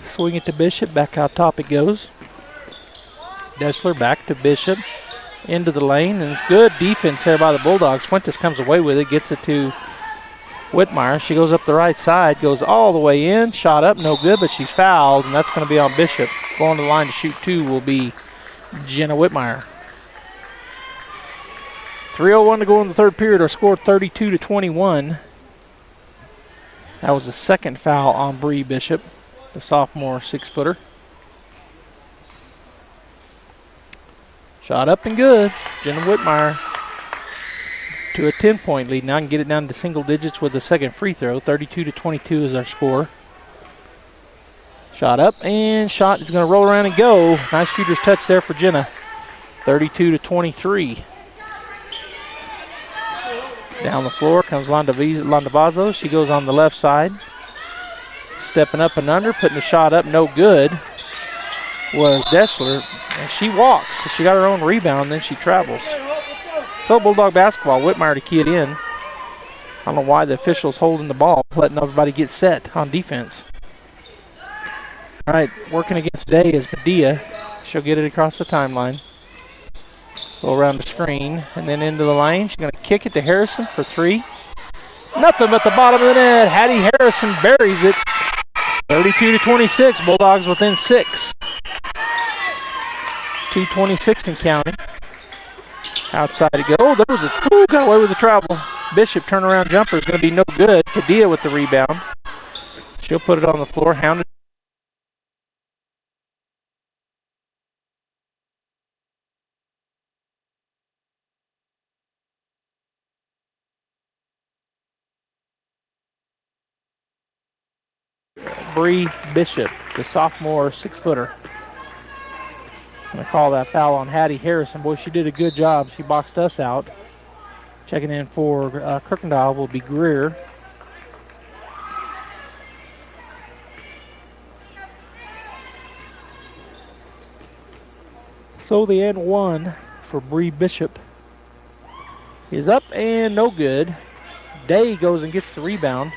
Swing it to Bishop, back out top it goes. Dessler back to Bishop, into the lane, and good defense there by the Bulldogs. Fuentes comes away with it, gets it to Whitmire. She goes up the right side, goes all the way in, shot up, no good, but she's fouled, and that's going to be on Bishop. Going to the line to shoot two will be Jenna Whitmire. 3:01 to go in the third period. Our score 32-21. That was the second foul on Bree Bishop, the sophomore 6-footer. Shot up and good. Jenna Whitmire to a 10-point lead. Now can get it down to single digits with the second free throw. 32-22 is our score. Shot up, and shot is going to roll around and go. Nice shooter's touch there for Jenna. 32-23. Down the floor comes Landavazo. She goes on the left side. Stepping up and under, putting the shot up, no good. Was Dessler, and she walks. She got her own rebound, then she travels. So Bulldog basketball, Whitmire to key it in. I don't know why the official's holding the ball, letting everybody get set on defense. All right, working against Day is Padilla. She'll get it across the timeline. Go around the screen and then into the lane. She's going to kick it to Harrison for three. Nothing but the bottom of the net. Hattie Harrison buries it. 32-26, Bulldogs within 6. 2:26 and counting. Outside to go. Oh, there was got away with the travel. Bishop turnaround jumper is going to be no good. Padilla with the rebound. She'll put it on the floor. Hounded. Bree Bishop, the sophomore 6-footer. Going to call that foul on Hattie Harrison. Boy, she did a good job. She boxed us out. Checking in for Kirkendall will be Greer. So the end one for Bree Bishop is up and no good. Day goes and gets the rebound.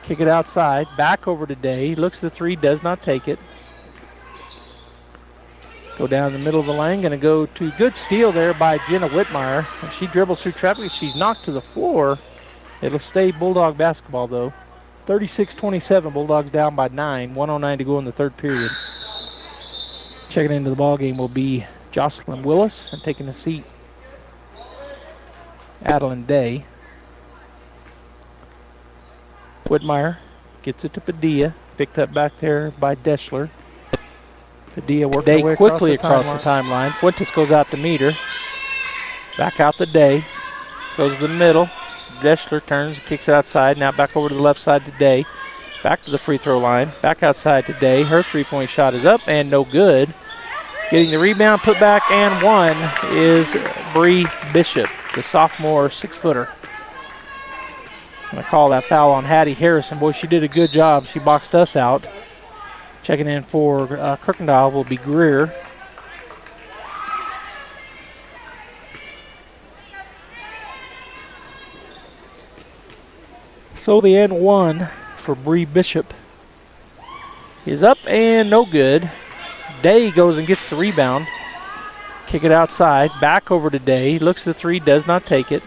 Kick it outside, back over to Day. Looks at the three, does not take it. Go down the middle of the lane, going to go to good steal there by Jenna Whitmire. And she dribbles through traffic. She's knocked to the floor. It'll stay Bulldog basketball, though. 36-27, Bulldogs down by 9. 1:09 to go in the third period. Checking into the ball game will be Jocelyn Willis, and taking a seat, Adeline Day. Whitmire gets it to Padilla. Picked up back there by Dessler. Padilla working Day quickly across the timeline. Fuentes goes out to meet her. Back out to Day. Goes to the middle. Dessler turns, kicks it outside. Now back over to the left side to Day. Back to the free throw line. Back outside to Day. Her three-point shot is up and no good. Getting the rebound, put back, and one is Bree Bishop, the sophomore 6-footer. Going to call that foul on Hattie Harrison. Boy, she did a good job. She boxed us out. Checking in for Kirkendall will be Greer. So the end one for Bree Bishop is up and no good. Day goes and gets the rebound. Kick it outside, back over to Day. Looks at the three, does not take it.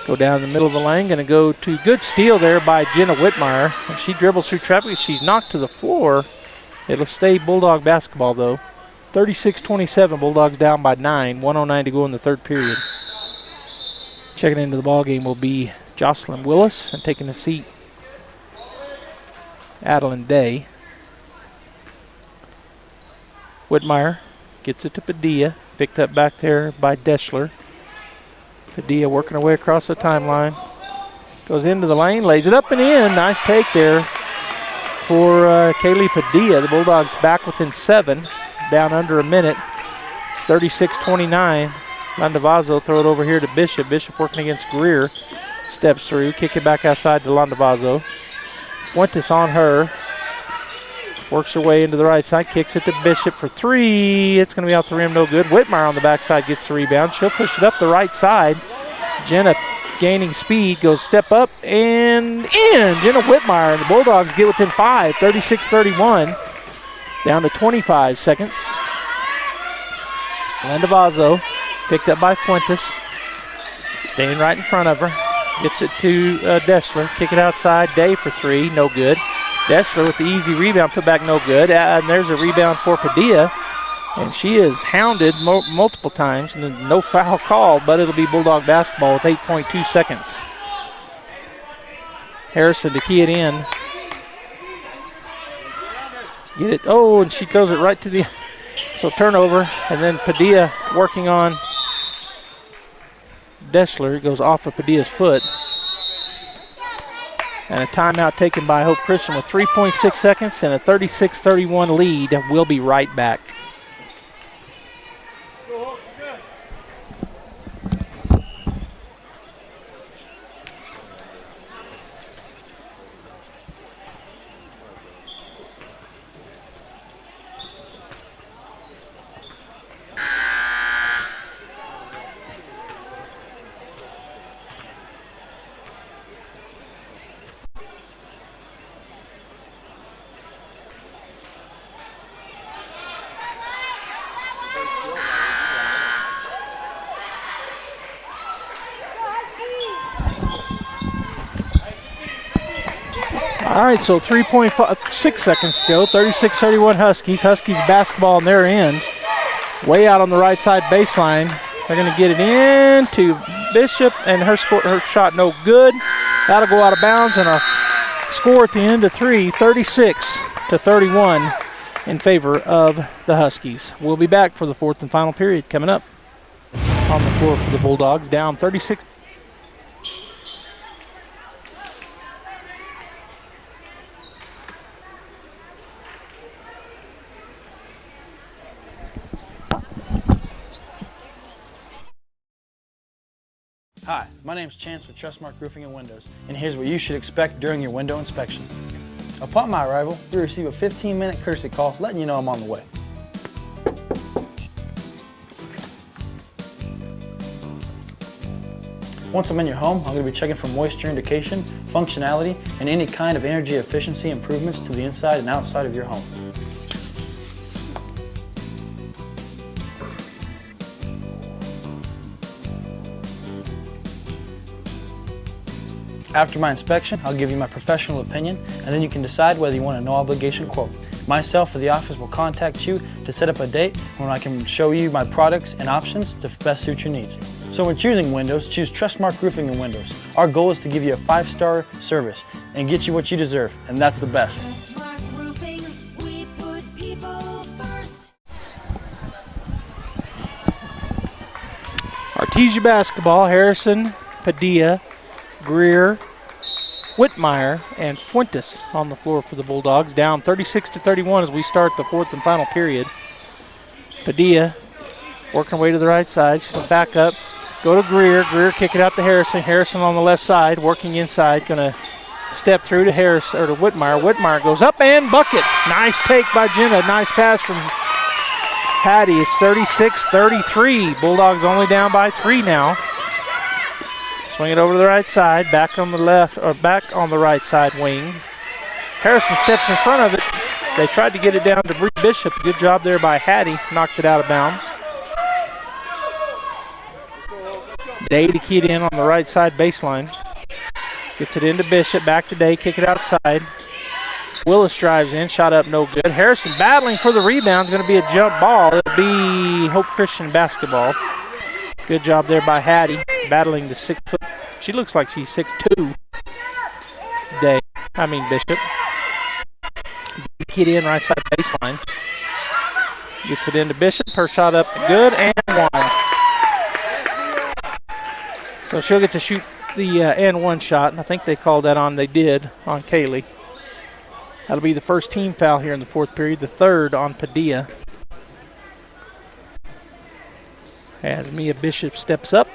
Go down the middle of the lane, going to go to good steal there by Jenna Whitmire. And she dribbles through traffic. She's knocked to the floor. It'll stay Bulldog basketball, though. 36-27, Bulldogs down by 9. 1:09 to go in the third period. Checking into the ball game will be Jocelyn Willis, and taking a seat, Adeline Day. Whitmire gets it to Padilla. Picked up back there by Deschler. Padilla working her way across the timeline. Goes into the lane, lays it up and in. Nice take there for Kaylee Padilla. The Bulldogs back within 7, down under a minute. It's 36-29. Landavazo throw it over here to Bishop. Bishop working against Greer. Steps through, kick it back outside to Landavazo. Fuentes on her. Works her way into the right side, kicks it to Bishop for 3. It's going to be out the rim, no good. Whitmire on the backside gets the rebound. She'll push it up the right side. Jenna gaining speed, goes step up and in. Jenna Whitmire, and the Bulldogs get within 5, 36-31. Down to 25 seconds. Landavazo picked up by Fuentes. Staying right in front of her. Gets it to Deschler. Kick it outside. Day for 3. No good. Deschler with the easy rebound. Put back no good. And there's a rebound for Padilla. And she is hounded multiple times. And no foul called, but it'll be Bulldog basketball with 8.2 seconds. Harrison to key it in. Get it. Oh, and she throws it right to the... So turnover. And then Padilla working on Deschler. It goes off of Padilla's foot. And a timeout taken by Hope Christian with 3.6 seconds and a 36-31 lead. We'll be right back. All right, so 3.6 seconds to go. 36-31 Huskies. Huskies basketball in their end. Way out on the right side baseline. They're going to get it in to Bishop, and her shot no good. That'll go out of bounds, and a score at the end of 3, 36-31 in favor of the Huskies. We'll be back for the fourth and final period coming up. On the floor for the Bulldogs, down 36. Hi, my name is Chance with Trustmark Roofing and Windows, and here's what you should expect during your window inspection. Upon my arrival, you'll receive a 15-minute courtesy call letting you know I'm on the way. Once I'm in your home, I'm going to be checking for moisture indication, functionality, and any kind of energy efficiency improvements to the inside and outside of your home. After my inspection, I'll give you my professional opinion, and then you can decide whether you want a no-obligation quote. Myself or the office will contact you to set up a date when I can show you my products and options to best suit your needs. So when choosing windows, choose Trustmark Roofing and Windows. Our goal is to give you a 5-star service and get you what you deserve, and that's the best. Trustmark Roofing, we put people first. Artesia basketball, Harrison, Padilla, Greer, Whitmire, and Fuentes on the floor for the Bulldogs. Down 36-31 as we start the fourth and final period. Padilla working her way to the right side. She'll back up, go to Greer. Greer kick it out to Harrison. Harrison on the left side, working inside. Going to step through to Harris or to Whitmire. Whitmire goes up and bucket. Nice take by Jenna. Nice pass from Patty. It's 36-33. Bulldogs only down by 3 now. Swing it over to the right side, back on the left, or back on the right side wing. Harrison steps in front of it. They tried to get it down to Bree Bishop. Good job there by Hattie. Knocked it out of bounds. Day to key it in on the right side baseline. Gets it into Bishop, back to Day, kick it outside. Willis drives in, shot up, no good. Harrison battling for the rebound, going to be a jump ball. It'll be Hope Christian basketball. Good job there by Hattie, battling the 6 foot. She looks like she's 6'2". Bishop. Keyed in right side baseline. Gets it into Bishop, her shot up, good, and one. So she'll get to shoot the and one shot, and I think they called that on. They did on Kaylee. That'll be the first team foul here in the fourth period, the third on Padilla. As Mia Bishop steps up.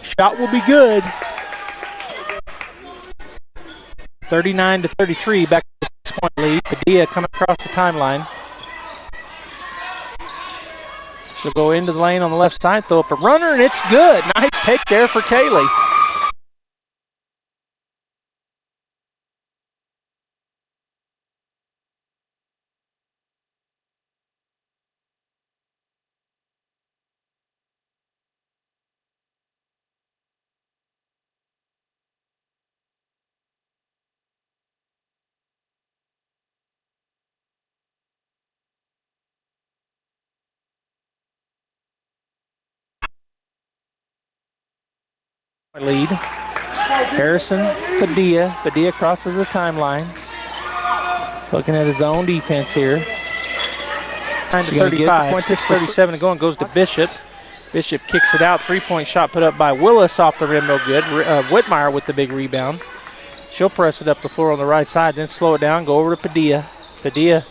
Shot will be good. 39-33, back to a 6-point lead. Padilla coming across the timeline. She'll go into the lane on the left side, throw up a runner, and it's good. Nice take there for Kaylee. Lead. Harrison, Padilla. Padilla crosses the timeline. Looking at his own defense here. 9-35, 6:37 to go, and goes to Bishop. Bishop kicks it out. 3-point shot put up by Willis off the rim, no good. Whitmire with the big rebound. She'll press it up the floor on the right side, then slow it down, go over to Padilla. Padilla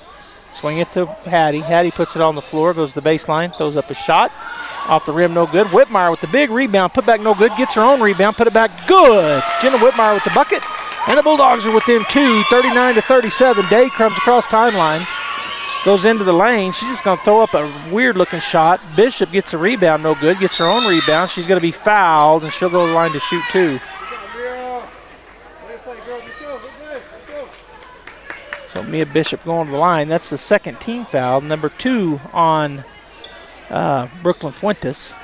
swing it to Hattie. Hattie puts it on the floor, goes to the baseline, throws up a shot. Off the rim, no good. Whitmire with the big rebound, put back no good, gets her own rebound, put it back good. Jenna Whitmire with the bucket, and the Bulldogs are within 2, 39-37. Day comes across timeline, goes into the lane. She's just going to throw up a weird-looking shot. Bishop gets a rebound, no good, gets her own rebound. She's going to be fouled, and she'll go to the line to shoot 2. So Mia Bishop going to the line. That's the second team foul, number 2 on Brooklyn Fuentes.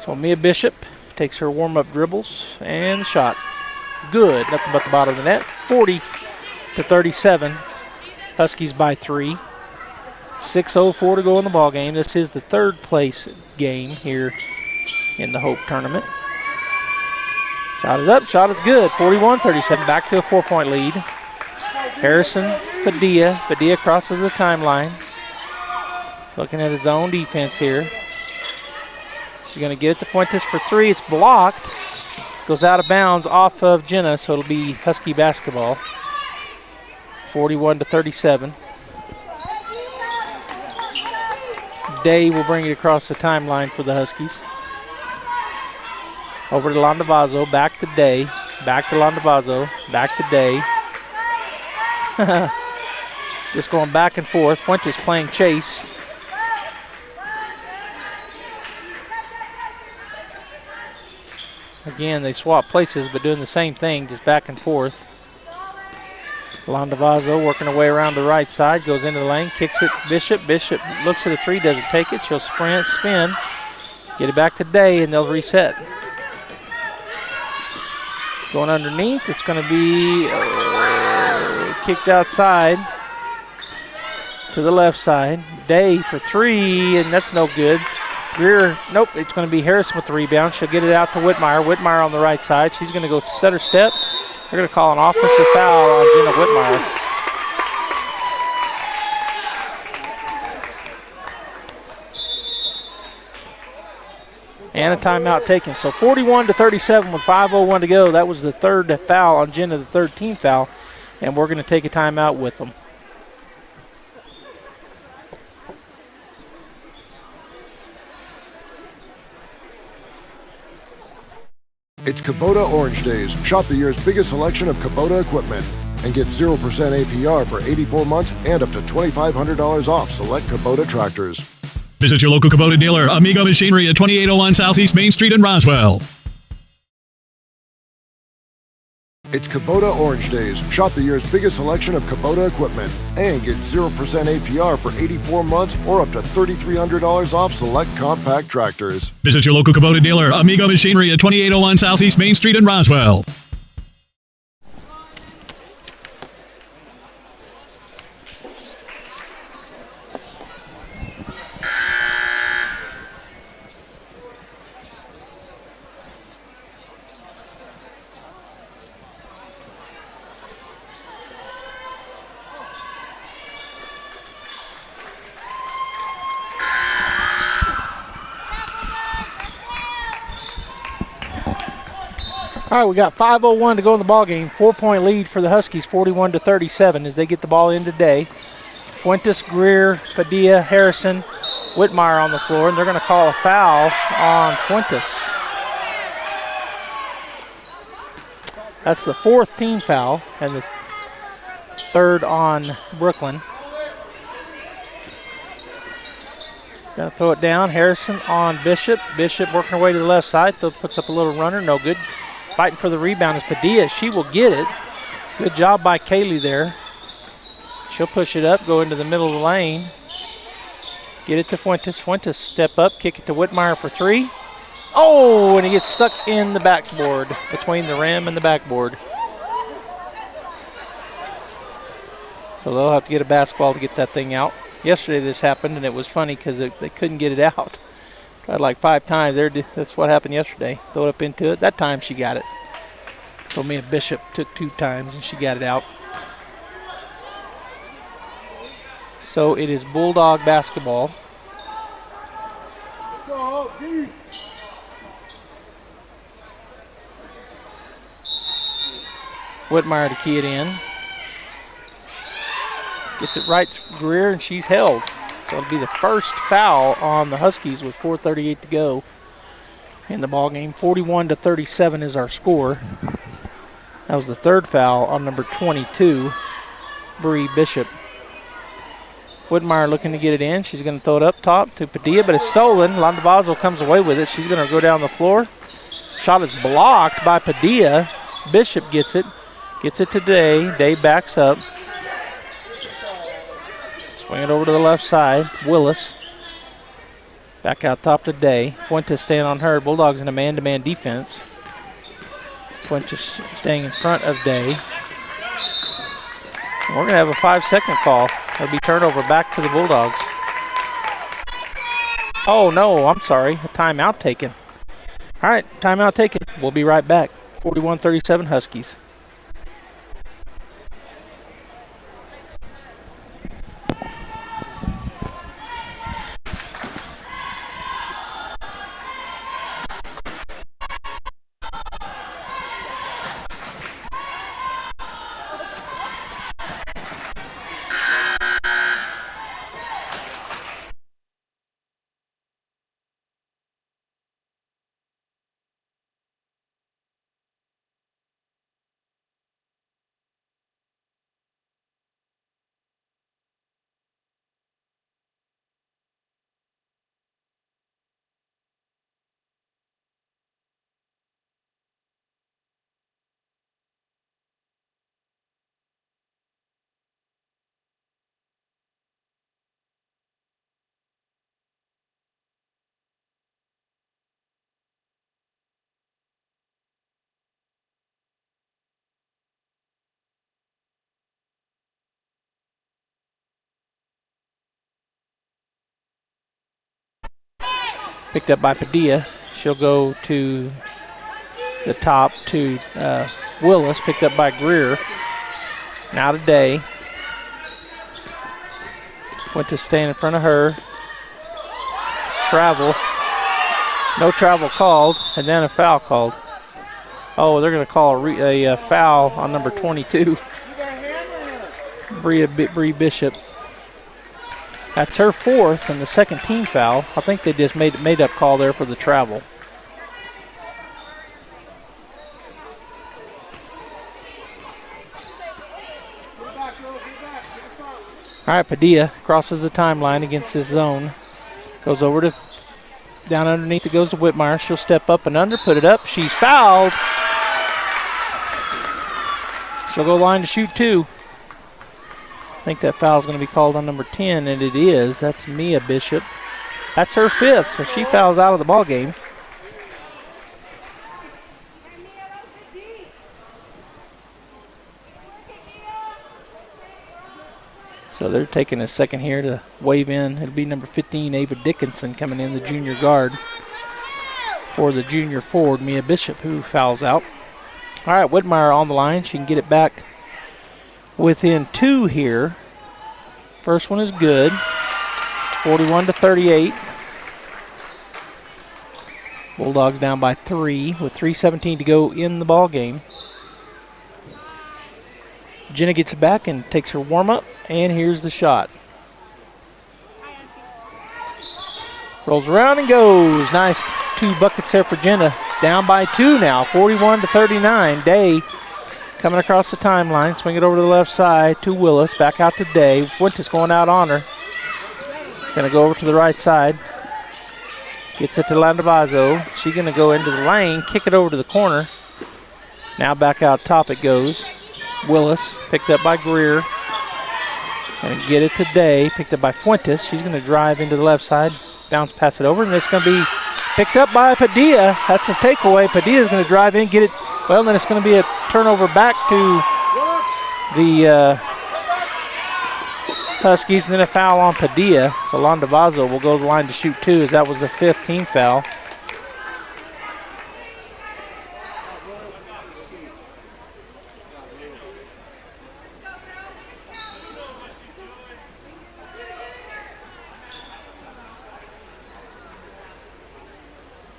So Mia Bishop takes her warm-up dribbles and the shot. Good, nothing but the bottom of the net. 40-37. Huskies by 3. 6:04 to go in the ball game. This is the third place game here in the Hope tournament. Shot is up, shot is good. 41-37, back to a 4-point lead. Harrison, Padilla. Padilla crosses the timeline. Looking at his own defense here. She's going to get it to Fuentes for 3. It's blocked. Goes out of bounds off of Jenna, so it'll be Husky basketball. 41-37. Day will bring it across the timeline for the Huskies. Over to Landavazo, back to Day. Back to Landavazo, back to Day. Just going back and forth. Fuentes playing chase. Again, they swap places, but doing the same thing, just back and forth. Landavazo working her way around the right side, goes into the lane, kicks it. Bishop. Bishop looks at a 3, doesn't take it. She'll sprint, spin, get it back to Day, and they'll reset. Going underneath, it's going to be kicked outside to the left side. Day for 3, and that's no good. Greer, nope, it's going to be Harrison with the rebound. She'll get it out to Whitmire. Whitmire on the right side. She's going to go stutter step. They're going to call an offensive foul on Jenna Whitmire. And a timeout taken. So 41-37 with 5:01 to go. That was the third foul on Jenna, the third team foul. And we're going to take a timeout with them. It's Kubota Orange Days. Shop the year's biggest selection of Kubota equipment and get 0% APR for 84 months and up to $2,500 off select Kubota tractors. Visit your local Kubota dealer, Amigo Machinery at 2801 Southeast Main Street in Roswell. It's Kubota Orange Days. Shop the year's biggest selection of Kubota equipment and get 0% APR for 84 months or up to $3,300 off select compact tractors. Visit your local Kubota dealer, Amigo Machinery at 2801 Southeast Main Street in Roswell. All right, we got 5:01 to go in the ball game. 4-point lead for the Huskies, 41-37 as they get the ball in today. Fuentes, Greer, Padilla, Harrison, Whitmire on the floor, and they're going to call a foul on Fuentes. That's the fourth team foul and the third on Brooklyn. Going to throw it down. Harrison on Bishop. Bishop working her way to the left side. Puts up a little runner. No good. Fighting for the rebound is Padilla. She will get it. Good job by Kaylee there. She'll push it up, go into the middle of the lane. Get it to Fuentes. Fuentes step up, kick it to Whitmire for three. Oh, and he gets stuck in the backboard, between the rim and the backboard. So they'll have to get a basketball to get that thing out. Yesterday this happened, and it was funny because they couldn't get it out. Tried like 5 times. That's what happened yesterday. Throw it up into it. That time she got it. So me and Bishop took 2 times, and she got it out. So it is Bulldog basketball. Whitmire to key it in. Gets it right to Greer, and she's held. So it'll be the first foul on the Huskies with 4:38 to go in the ball game. 41-37 is our score. That was the third foul on number 22, Bree Bishop. Whitmire looking to get it in. She's going to throw it up top to Padilla, but it's stolen. Landavazo comes away with it. She's going to go down the floor. Shot is blocked by Padilla. Bishop gets it. Gets it to Day. Day backs up. Swing it over to the left side. Willis. Back out top to Day. Fuentes staying on her. Bulldogs in a man-to-man defense. Fuentes staying in front of Day. We're going to have a 5-second call. It'll be turnover back to the Bulldogs. Oh, no, I'm sorry. A timeout taken. All right, timeout taken. We'll be right back. 41-37 Huskies. Picked up by Padilla. She'll go to the top to Willis. Picked up by Greer. Now to Day. Went to stand in front of her. Travel. No travel called. And then a foul called. Oh, they're going to call a foul on number 22. Bree Bishop. That's her fourth and the second team foul. I think they just made up call there for the travel. All right, Padilla crosses the timeline against his zone. Goes over to, down underneath it goes to Whitmire. She'll step up and under, put it up. She's fouled. She'll go line to shoot 2. I think that foul's going to be called on number 10, and it is. That's Mia Bishop. That's her 5th, so she fouls out of the ball game. So they're taking a second here to wave in. It'll be number 15, Ava Dickinson, coming in, the junior guard, for the junior forward, Mia Bishop, who fouls out. All right, Whitmire on the line. She can get it back within 2 here. First one is good. 41-38. Bulldogs down by 3 with 3:17 to go in the ball game. Jenna gets it back and takes her warm-up, and here's the shot. Rolls around and goes. Nice 2 buckets there for Jenna. Down by 2 now, 41-39. Day coming across the timeline. Swing it over to the left side to Willis. Back out to Day. Fuentes going out on her. Going to go over to the right side. Gets it to Landavazo. She's going to go into the lane, kick it over to the corner. Now back out top it goes. Willis, picked up by Greer. Going to get it to Day, picked up by Fuentes. She's going to drive into the left side, bounce, pass it over, and it's going to be picked up by Padilla. That's his takeaway. Padilla's going to drive in, get it. Well, then it's going to be a turnover back to the Huskies, and then a foul on Padilla. So Landavazo will go to the line to shoot 2, as that was the 5th team foul.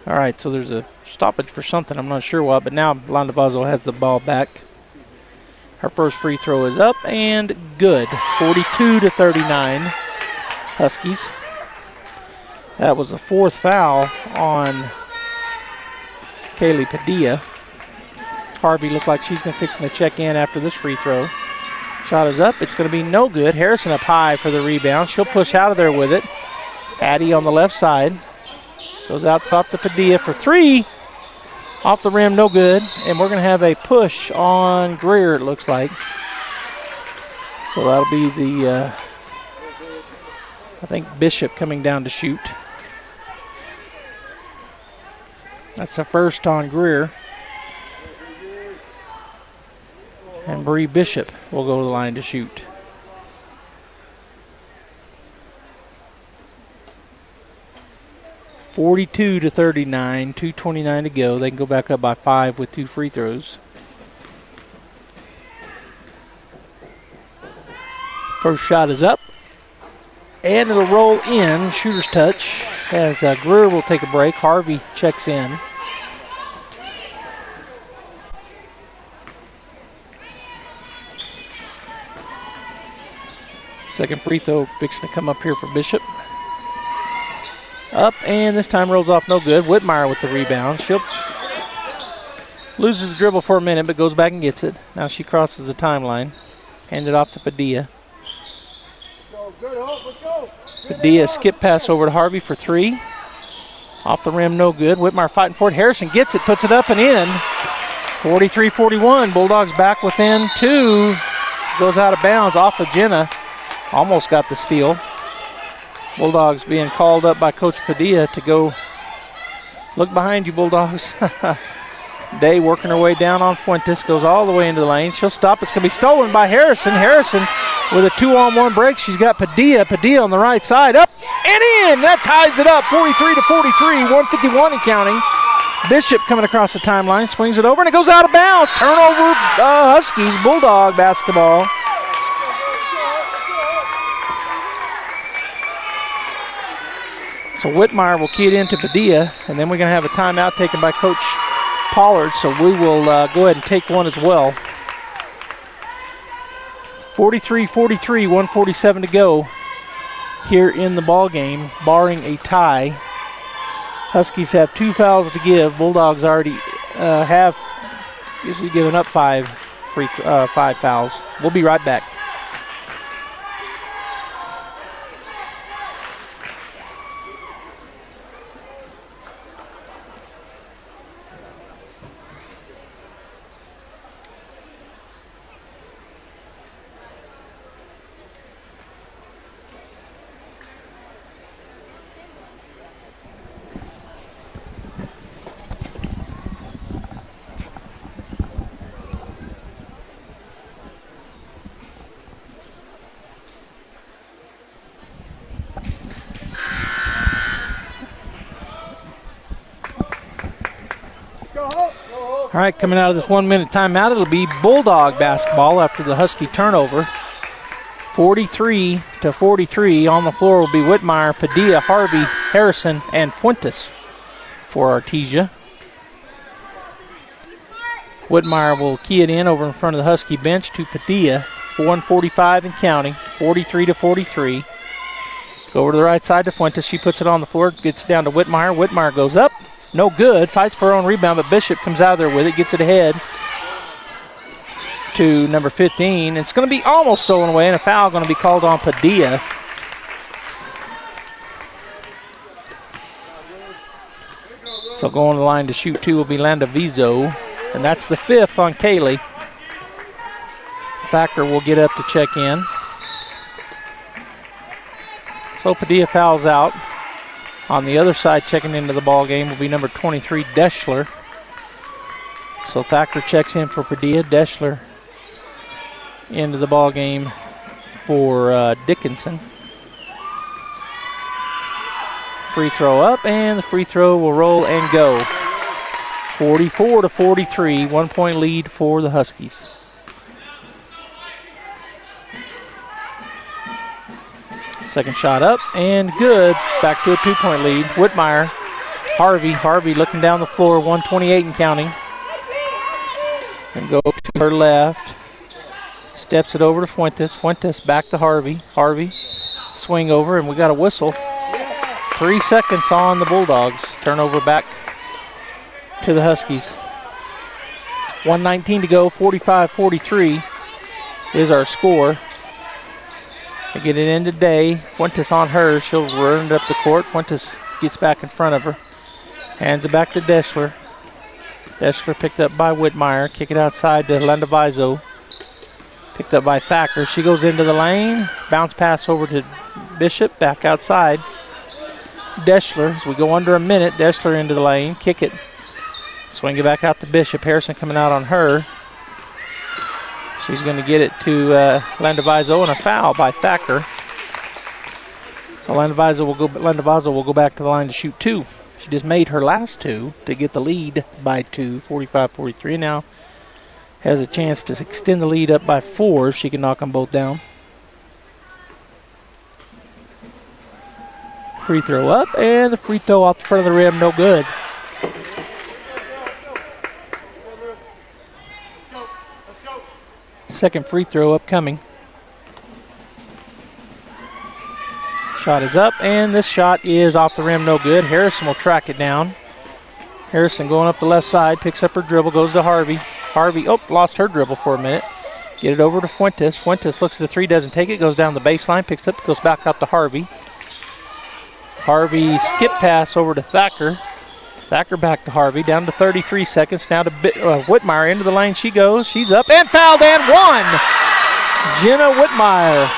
All right, so there's a stoppage for something. I'm not sure what, but now Landavazo has the ball back. Her first free throw is up and good. 42-39 Huskies. That was the 4th foul on Kaylee Padilla. Harvey looked like she's fixing to check in after this free throw. Shot is up. It's going to be no good. Harrison up high for the rebound. She'll push out of there with it. Addie on the left side. Goes out top to Padilla for 3. Off the rim, no good. And we're going to have a push on Greer, it looks like. So that'll be the, I think, Bishop coming down to shoot. That's the first on Greer. And Bree Bishop will go to the line to shoot. (42-39), 2:29 to go. They can go back up by 5 with 2 free throws. First shot is up, and it'll roll in. Shooter's touch as Greer will take a break. Harvey checks in. Second free throw fixing to come up here for Bishop. Up, and this time rolls off no good. Whitmire with the rebound. She'll loses the dribble for a minute, but goes back and gets it. Now she crosses the timeline. Hand it off to Padilla. Padilla skip pass over to Harvey for 3. Off the rim, no good. Whitmire fighting for it. Harrison gets it, puts it up and in. 43-41. Bulldogs back within 2. Goes out of bounds off of Jenna. Almost got the steal. Bulldogs being called up by Coach Padilla to go look behind you, Bulldogs. Day working her way down on Fuentes, goes all the way into the lane. She'll stop. It's going to be stolen by Harrison. Harrison with a 2-on-1 break. She's got Padilla. Padilla on the right side. Up and in. That ties it up. 43-43. 151 and counting. Bishop coming across the timeline. Swings it over, and it goes out of bounds. Turnover, Huskies. Bulldog basketball. So Whitmire will key it into Padilla, and then we're going to have a timeout taken by Coach Pollard, so we will go ahead and take one as well. 43-43, 147 to go here in the ball game, barring a tie. Huskies have 2 fouls to give. Bulldogs already have usually given up 5 fouls. We'll be right back. All right, coming out of this 1 minute timeout, it'll be Bulldog basketball after the Husky turnover. 43-43. On the floor will be Whitmire, Padilla, Harvey, Harrison, and Fuentes for Artesia. Whitmire will key it in over in front of the Husky bench to Padilla. 1:45 and counting. 43-43. Go over to the right side to Fuentes. She puts it on the floor, gets it down to Whitmire. Whitmire goes up. No good. Fights for her own rebound, but Bishop comes out of there with it, gets it ahead to number 15. It's going to be almost stolen away, and a foul going to be called on Padilla. So going to the line to shoot two will be Landavizo, and that's the 5th on Kaylee. Thacker will get up to check in. So Padilla fouls out. On the other side, checking into the ball game will be number 23, Deschler. So Thacker checks in for Padilla. Deschler into the ball game for Dickinson. Free throw up, and the free throw will roll and go. 44-43, 1 point lead for the Huskies. Second shot up and good. Back to a 2 point lead. Whitmire, Harvey looking down the floor, 128 and counting. And go to her left. Steps it over to Fuentes. Fuentes back to Harvey. Harvey, swing over, and we got a whistle. 3 seconds on the Bulldogs. Turnover back to the Huskies. 1:19 to go, 45-43 is our score. They get it in today. Fuentes on her. She'll run it up the court. Fuentes gets back in front of her. Hands it back to Deschler. Deschler picked up by Whitmire. Kick it outside to Landavizo. Picked up by Thacker. She goes into the lane. Bounce pass over to Bishop. Back outside. Deschler, as we go under a minute, Deschler into the lane. Kick it. Swing it back out to Bishop. Harrison coming out on her. She's going to get it to Landavizo, and a foul by Thacker. So Landavizo will go back to the line to shoot two. She just made her last two to get the lead by 2, 45-43. Now has a chance to extend the lead up by 4 if she can knock them both down. Free throw up, and the free throw off the front of the rim, no good. Second free throw upcoming. Shot is up, and this shot is off the rim, no good. Harrison will track it down. Harrison going up the left side, picks up her dribble, goes to Harvey. Harvey, lost her dribble for a minute. Get it over to Fuentes. Fuentes looks at the three, doesn't take it, goes down the baseline, picks up, goes back out to Harvey. Harvey skip pass over to Thacker. Thacker back to Harvey, down to 33 seconds. Now to Whitmire, into the lane she goes. She's up and fouled and one. Jenna Whitmire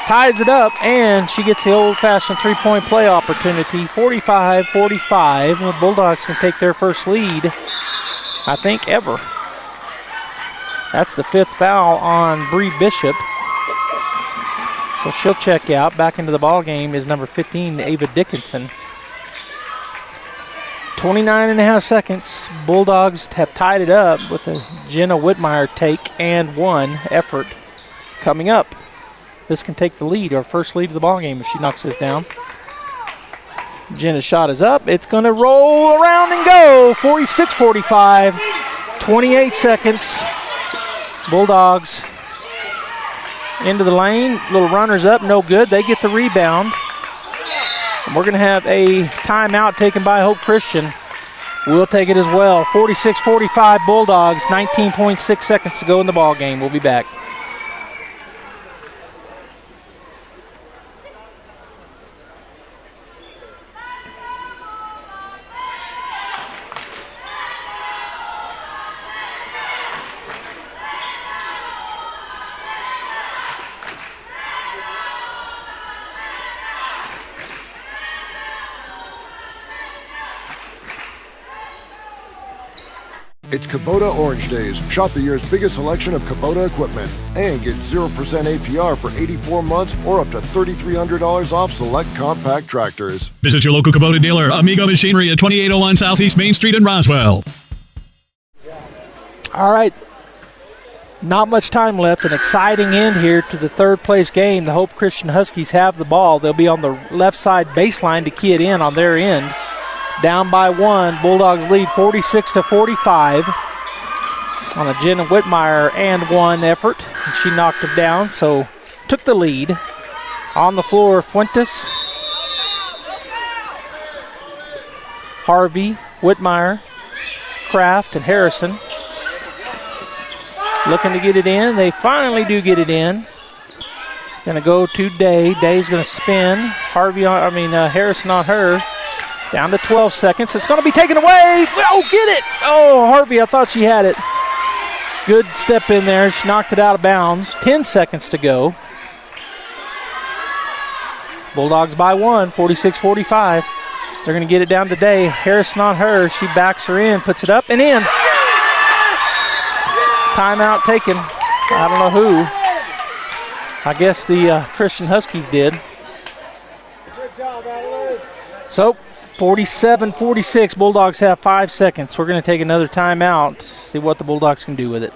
ties it up, and she gets the old-fashioned three-point play opportunity. 45-45. The Bulldogs can take their first lead, I think, ever. That's the 5th foul on Bree Bishop. So she'll check out. Back into the ball game is number 15, Ava Dickinson. 29.5 seconds. Bulldogs have tied it up with a Jenna Whitmire take and one effort coming up. This can take the lead, our first lead of the ball game, if she knocks this down. Jenna's shot is up. It's going to roll around and go. 46-45. 28 seconds. Bulldogs into the lane. Little runners up, no good. They get the rebound. And we're going to have a timeout taken by Hope Christian. We'll take it as well. 46-45 Bulldogs, 19.6 seconds to go in the ball game. We'll be back. It's Kubota Orange Days. Shop the year's biggest selection of Kubota equipment and get 0% APR for 84 months or up to $3,300 off select compact tractors. Visit your local Kubota dealer, Amigo Machinery at 2801 Southeast Main Street in Roswell. All right. Not much time left. An exciting end here to the third place game. The Hope Christian Huskies have the ball. They'll be on the left side baseline to key it in on their end. Down by 1. Bulldogs lead 46-45 on a Jenna Whitmire and 1 effort. And she knocked him down, so took the lead. On the floor, Fuentes, Harvey, Whitmire, Kraft, and Harrison. Looking to get it in. They finally do get it in. Going to go to Day. Day's going to spin. Harrison on her. Down to 12 seconds. It's going to be taken away. Oh, get it. Oh, Harvey, I thought she had it. Good step in there. She knocked it out of bounds. 10 seconds to go. Bulldogs by 1, 46-45. They're going to get it down to Day. Harrison on her. She backs her in, puts it up and in. Timeout taken. I don't know who. I guess the Christian Huskies did. So, 47-46. Bulldogs have 5 seconds. We're going to take another timeout, see what the Bulldogs can do with it.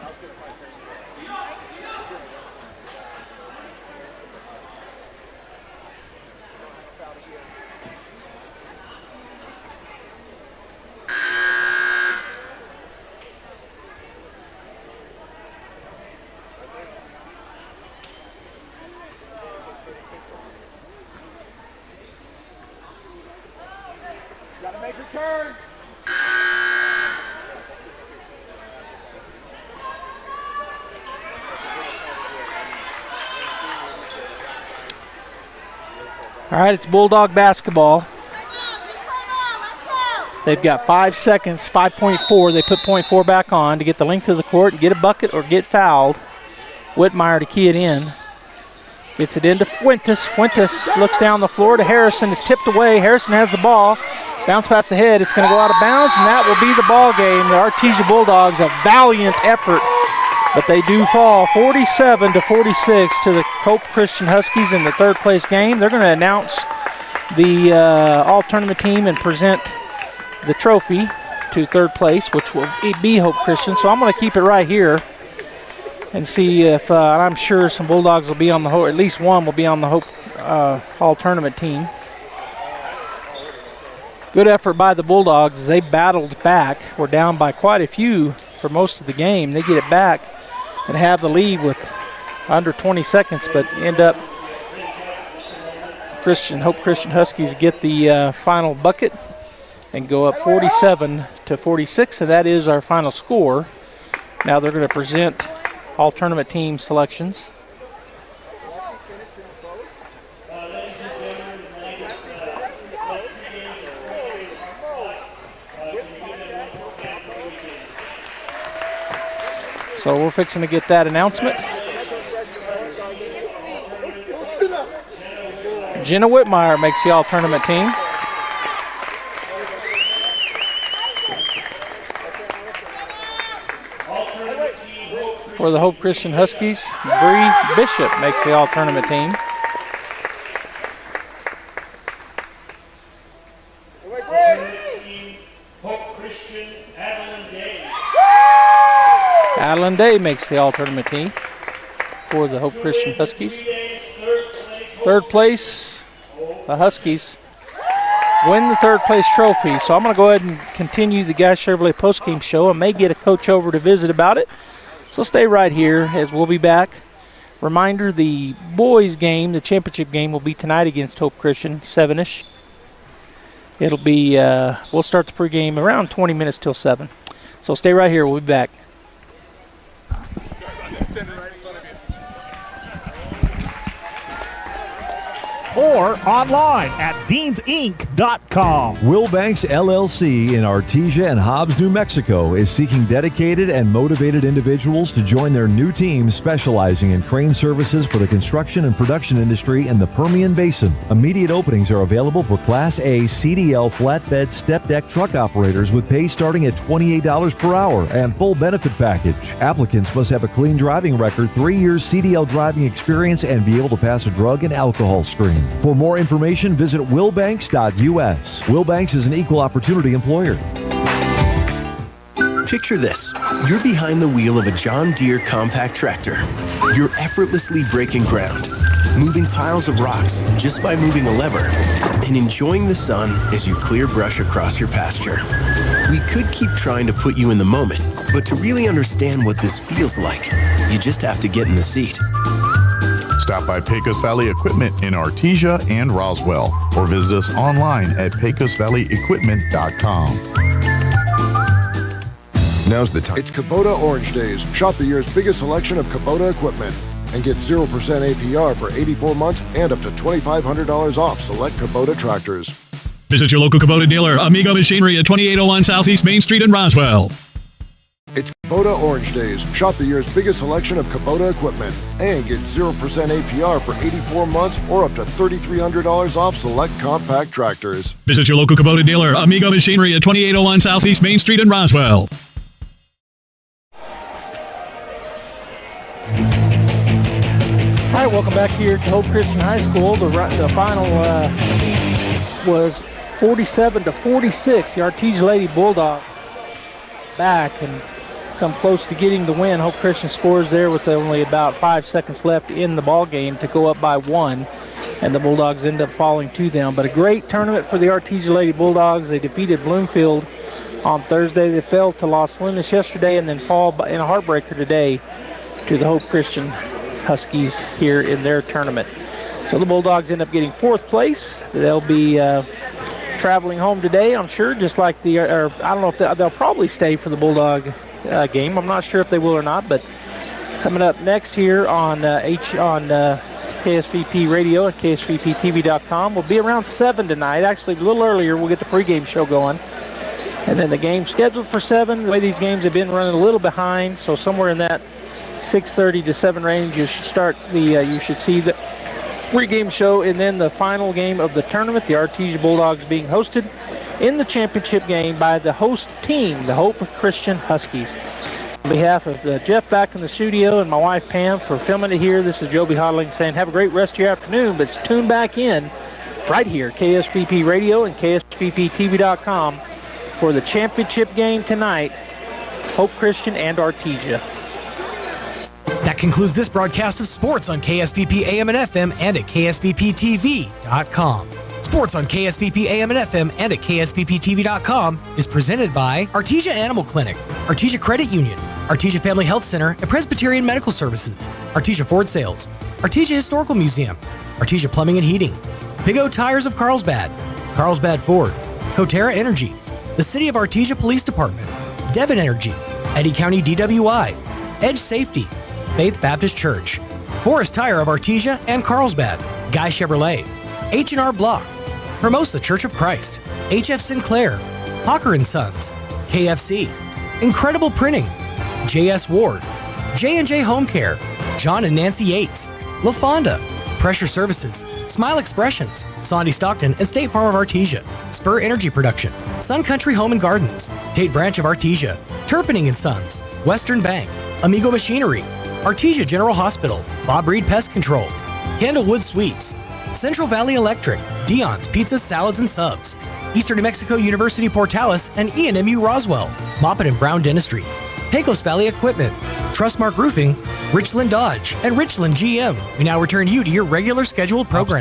All right, it's Bulldog basketball. They've got 5 seconds, 5.4. They put .4 back on to get the length of the court and get a bucket or get fouled. Whitmire to key it in. Gets it into Fuentes. Fuentes looks down the floor to Harrison. It's tipped away. Harrison has the ball. Bounce past the head. It's going to go out of bounds, and that will be the ball game. The Artesia Bulldogs, a valiant effort, but they do fall 47-46 to the Hope Christian Huskies in the third place game. They're going to announce the all-tournament team and present the trophy to third place, which will be Hope Christian. So I'm going to keep it right here and see if I'm sure some Bulldogs will be on the Hope, at least one will be on the Hope all-tournament team. Good effort by the Bulldogs as they battled back. We're down by quite a few for most of the game. They get it back and have the lead with under 20 seconds, but end up Hope Christian Huskies get the final bucket and go up 47-46, and that is our final score. Now they're going to present all tournament team selections. So we're fixing to get that announcement. Jenna Whitmire makes the all-tournament team. For the Hope Christian Huskies, Bree Bishop makes the all-tournament team. Adeline Day makes the all-tournament team for the Hope Christian Huskies. Third place, the Huskies win the third place trophy. So I'm going to go ahead and continue the Guy Chevrolet postgame show. I may get a coach over to visit about it. So stay right here as we'll be back. Reminder, the boys game, the championship game, will be tonight against Hope Christian, 7-ish. It'll be, we'll start the pregame around 20 minutes till 7. So stay right here. We'll be back. Or online at deansinc.com. Will Banks LLC in Artesia and Hobbs, New Mexico is seeking dedicated and motivated individuals to join their new team specializing in crane services for the construction and production industry in the Permian Basin. Immediate openings are available for Class A CDL flatbed step deck truck operators with pay starting at $28 per hour and full benefit package. Applicants must have a clean driving record, 3 years CDL driving experience, and be able to pass a drug and alcohol screen. For more information, visit willbanks.us. Will Banks is an equal opportunity employer. Picture this. You're behind the wheel of a John Deere compact tractor. You're effortlessly breaking ground, moving piles of rocks just by moving a lever, and enjoying the sun as you clear brush across your pasture. We could keep trying to put you in the moment, but to really understand what this feels like, you just have to get in the seat. Stop by Pecos Valley Equipment in Artesia and Roswell, or visit us online at pecosvalleyequipment.com. Now's the time. It's Kubota Orange Days. Shop the year's biggest selection of Kubota equipment and get 0% APR for 84 months and up to $2,500 off select Kubota tractors. Visit your local Kubota dealer, Amigo Machinery at 2801 Southeast Main Street in Roswell. It's Kubota Orange Days. Shop the year's biggest selection of Kubota equipment and get 0% APR for 84 months or up to $3,300 off select compact tractors. Visit your local Kubota dealer, Amigo Machinery at 2801 Southeast Main Street in Roswell. All right, welcome back here to Hope Christian High School. The final was 47-46. The Artesia Lady Bulldog back and come close to getting the win. Hope Christian scores there with only about 5 seconds left in the ball game to go up by 1, and the Bulldogs end up falling to them. But a great tournament for the Artesia Lady Bulldogs. They defeated Bloomfield on Thursday. They fell to Las Lunas yesterday and then fall in a heartbreaker today to the Hope Christian Huskies here in their tournament. So the Bulldogs end up getting 4th place. They'll be traveling home today, I'm sure, just like I don't know if they'll probably stay for the Bulldog game. I'm not sure if they will or not, but coming up next here on KSVP Radio and KSVPTV.com, will be around 7 tonight. Actually, a little earlier, we'll get the pregame show going. And then the game scheduled for 7. The way these games have been running a little behind, so somewhere in that 6:30 to 7 range, you should see the pregame show, and then the final game of the tournament, the Artesia Bulldogs being hosted in the championship game by the host team, the Hope Christian Huskies. On behalf of Jeff back in the studio and my wife Pam for filming it here, this is Joby Hodling saying have a great rest of your afternoon, but tune back in right here, KSVP Radio and KSVPTV.com for the championship game tonight, Hope Christian and Artesia. That concludes this broadcast of sports on KSVP AM and FM and at KSVPTV.com. Sports on KSVP AM and FM and at KSVPTV.com is presented by Artesia Animal Clinic, Artesia Credit Union, Artesia Family Health Center and Presbyterian Medical Services, Artesia Ford Sales, Artesia Historical Museum, Artesia Plumbing and Heating, Big O Tires of Carlsbad, Carlsbad Ford, Coterra Energy, the City of Artesia Police Department, Devon Energy, Eddy County DWI, Edge Safety, Faith Baptist Church, Boris Tire of Artesia and Carlsbad, Guy Chevrolet, H&R Block, Hermosa Church of Christ, HF Sinclair, Hawker & Sons, KFC, Incredible Printing, JS Ward, J&J Home Care, John and Nancy Yates, La Fonda, Pressure Services, Smile Expressions, Sondy Stockton and State Farm of Artesia, Spur Energy Production, Sun Country Home and Gardens, Tate Branch of Artesia, Turpinning & Sons, Western Bank, Amigo Machinery, Artesia General Hospital, Bob Reed Pest Control, Candlewood Suites, Central Valley Electric, Dion's Pizza, Salads, and Subs, Eastern New Mexico University Portales, and ENMU Roswell, Moppet & Brown Dentistry, Pecos Valley Equipment, Trustmark Roofing, Richland Dodge, and Richland GM. We now return you to your regular scheduled program.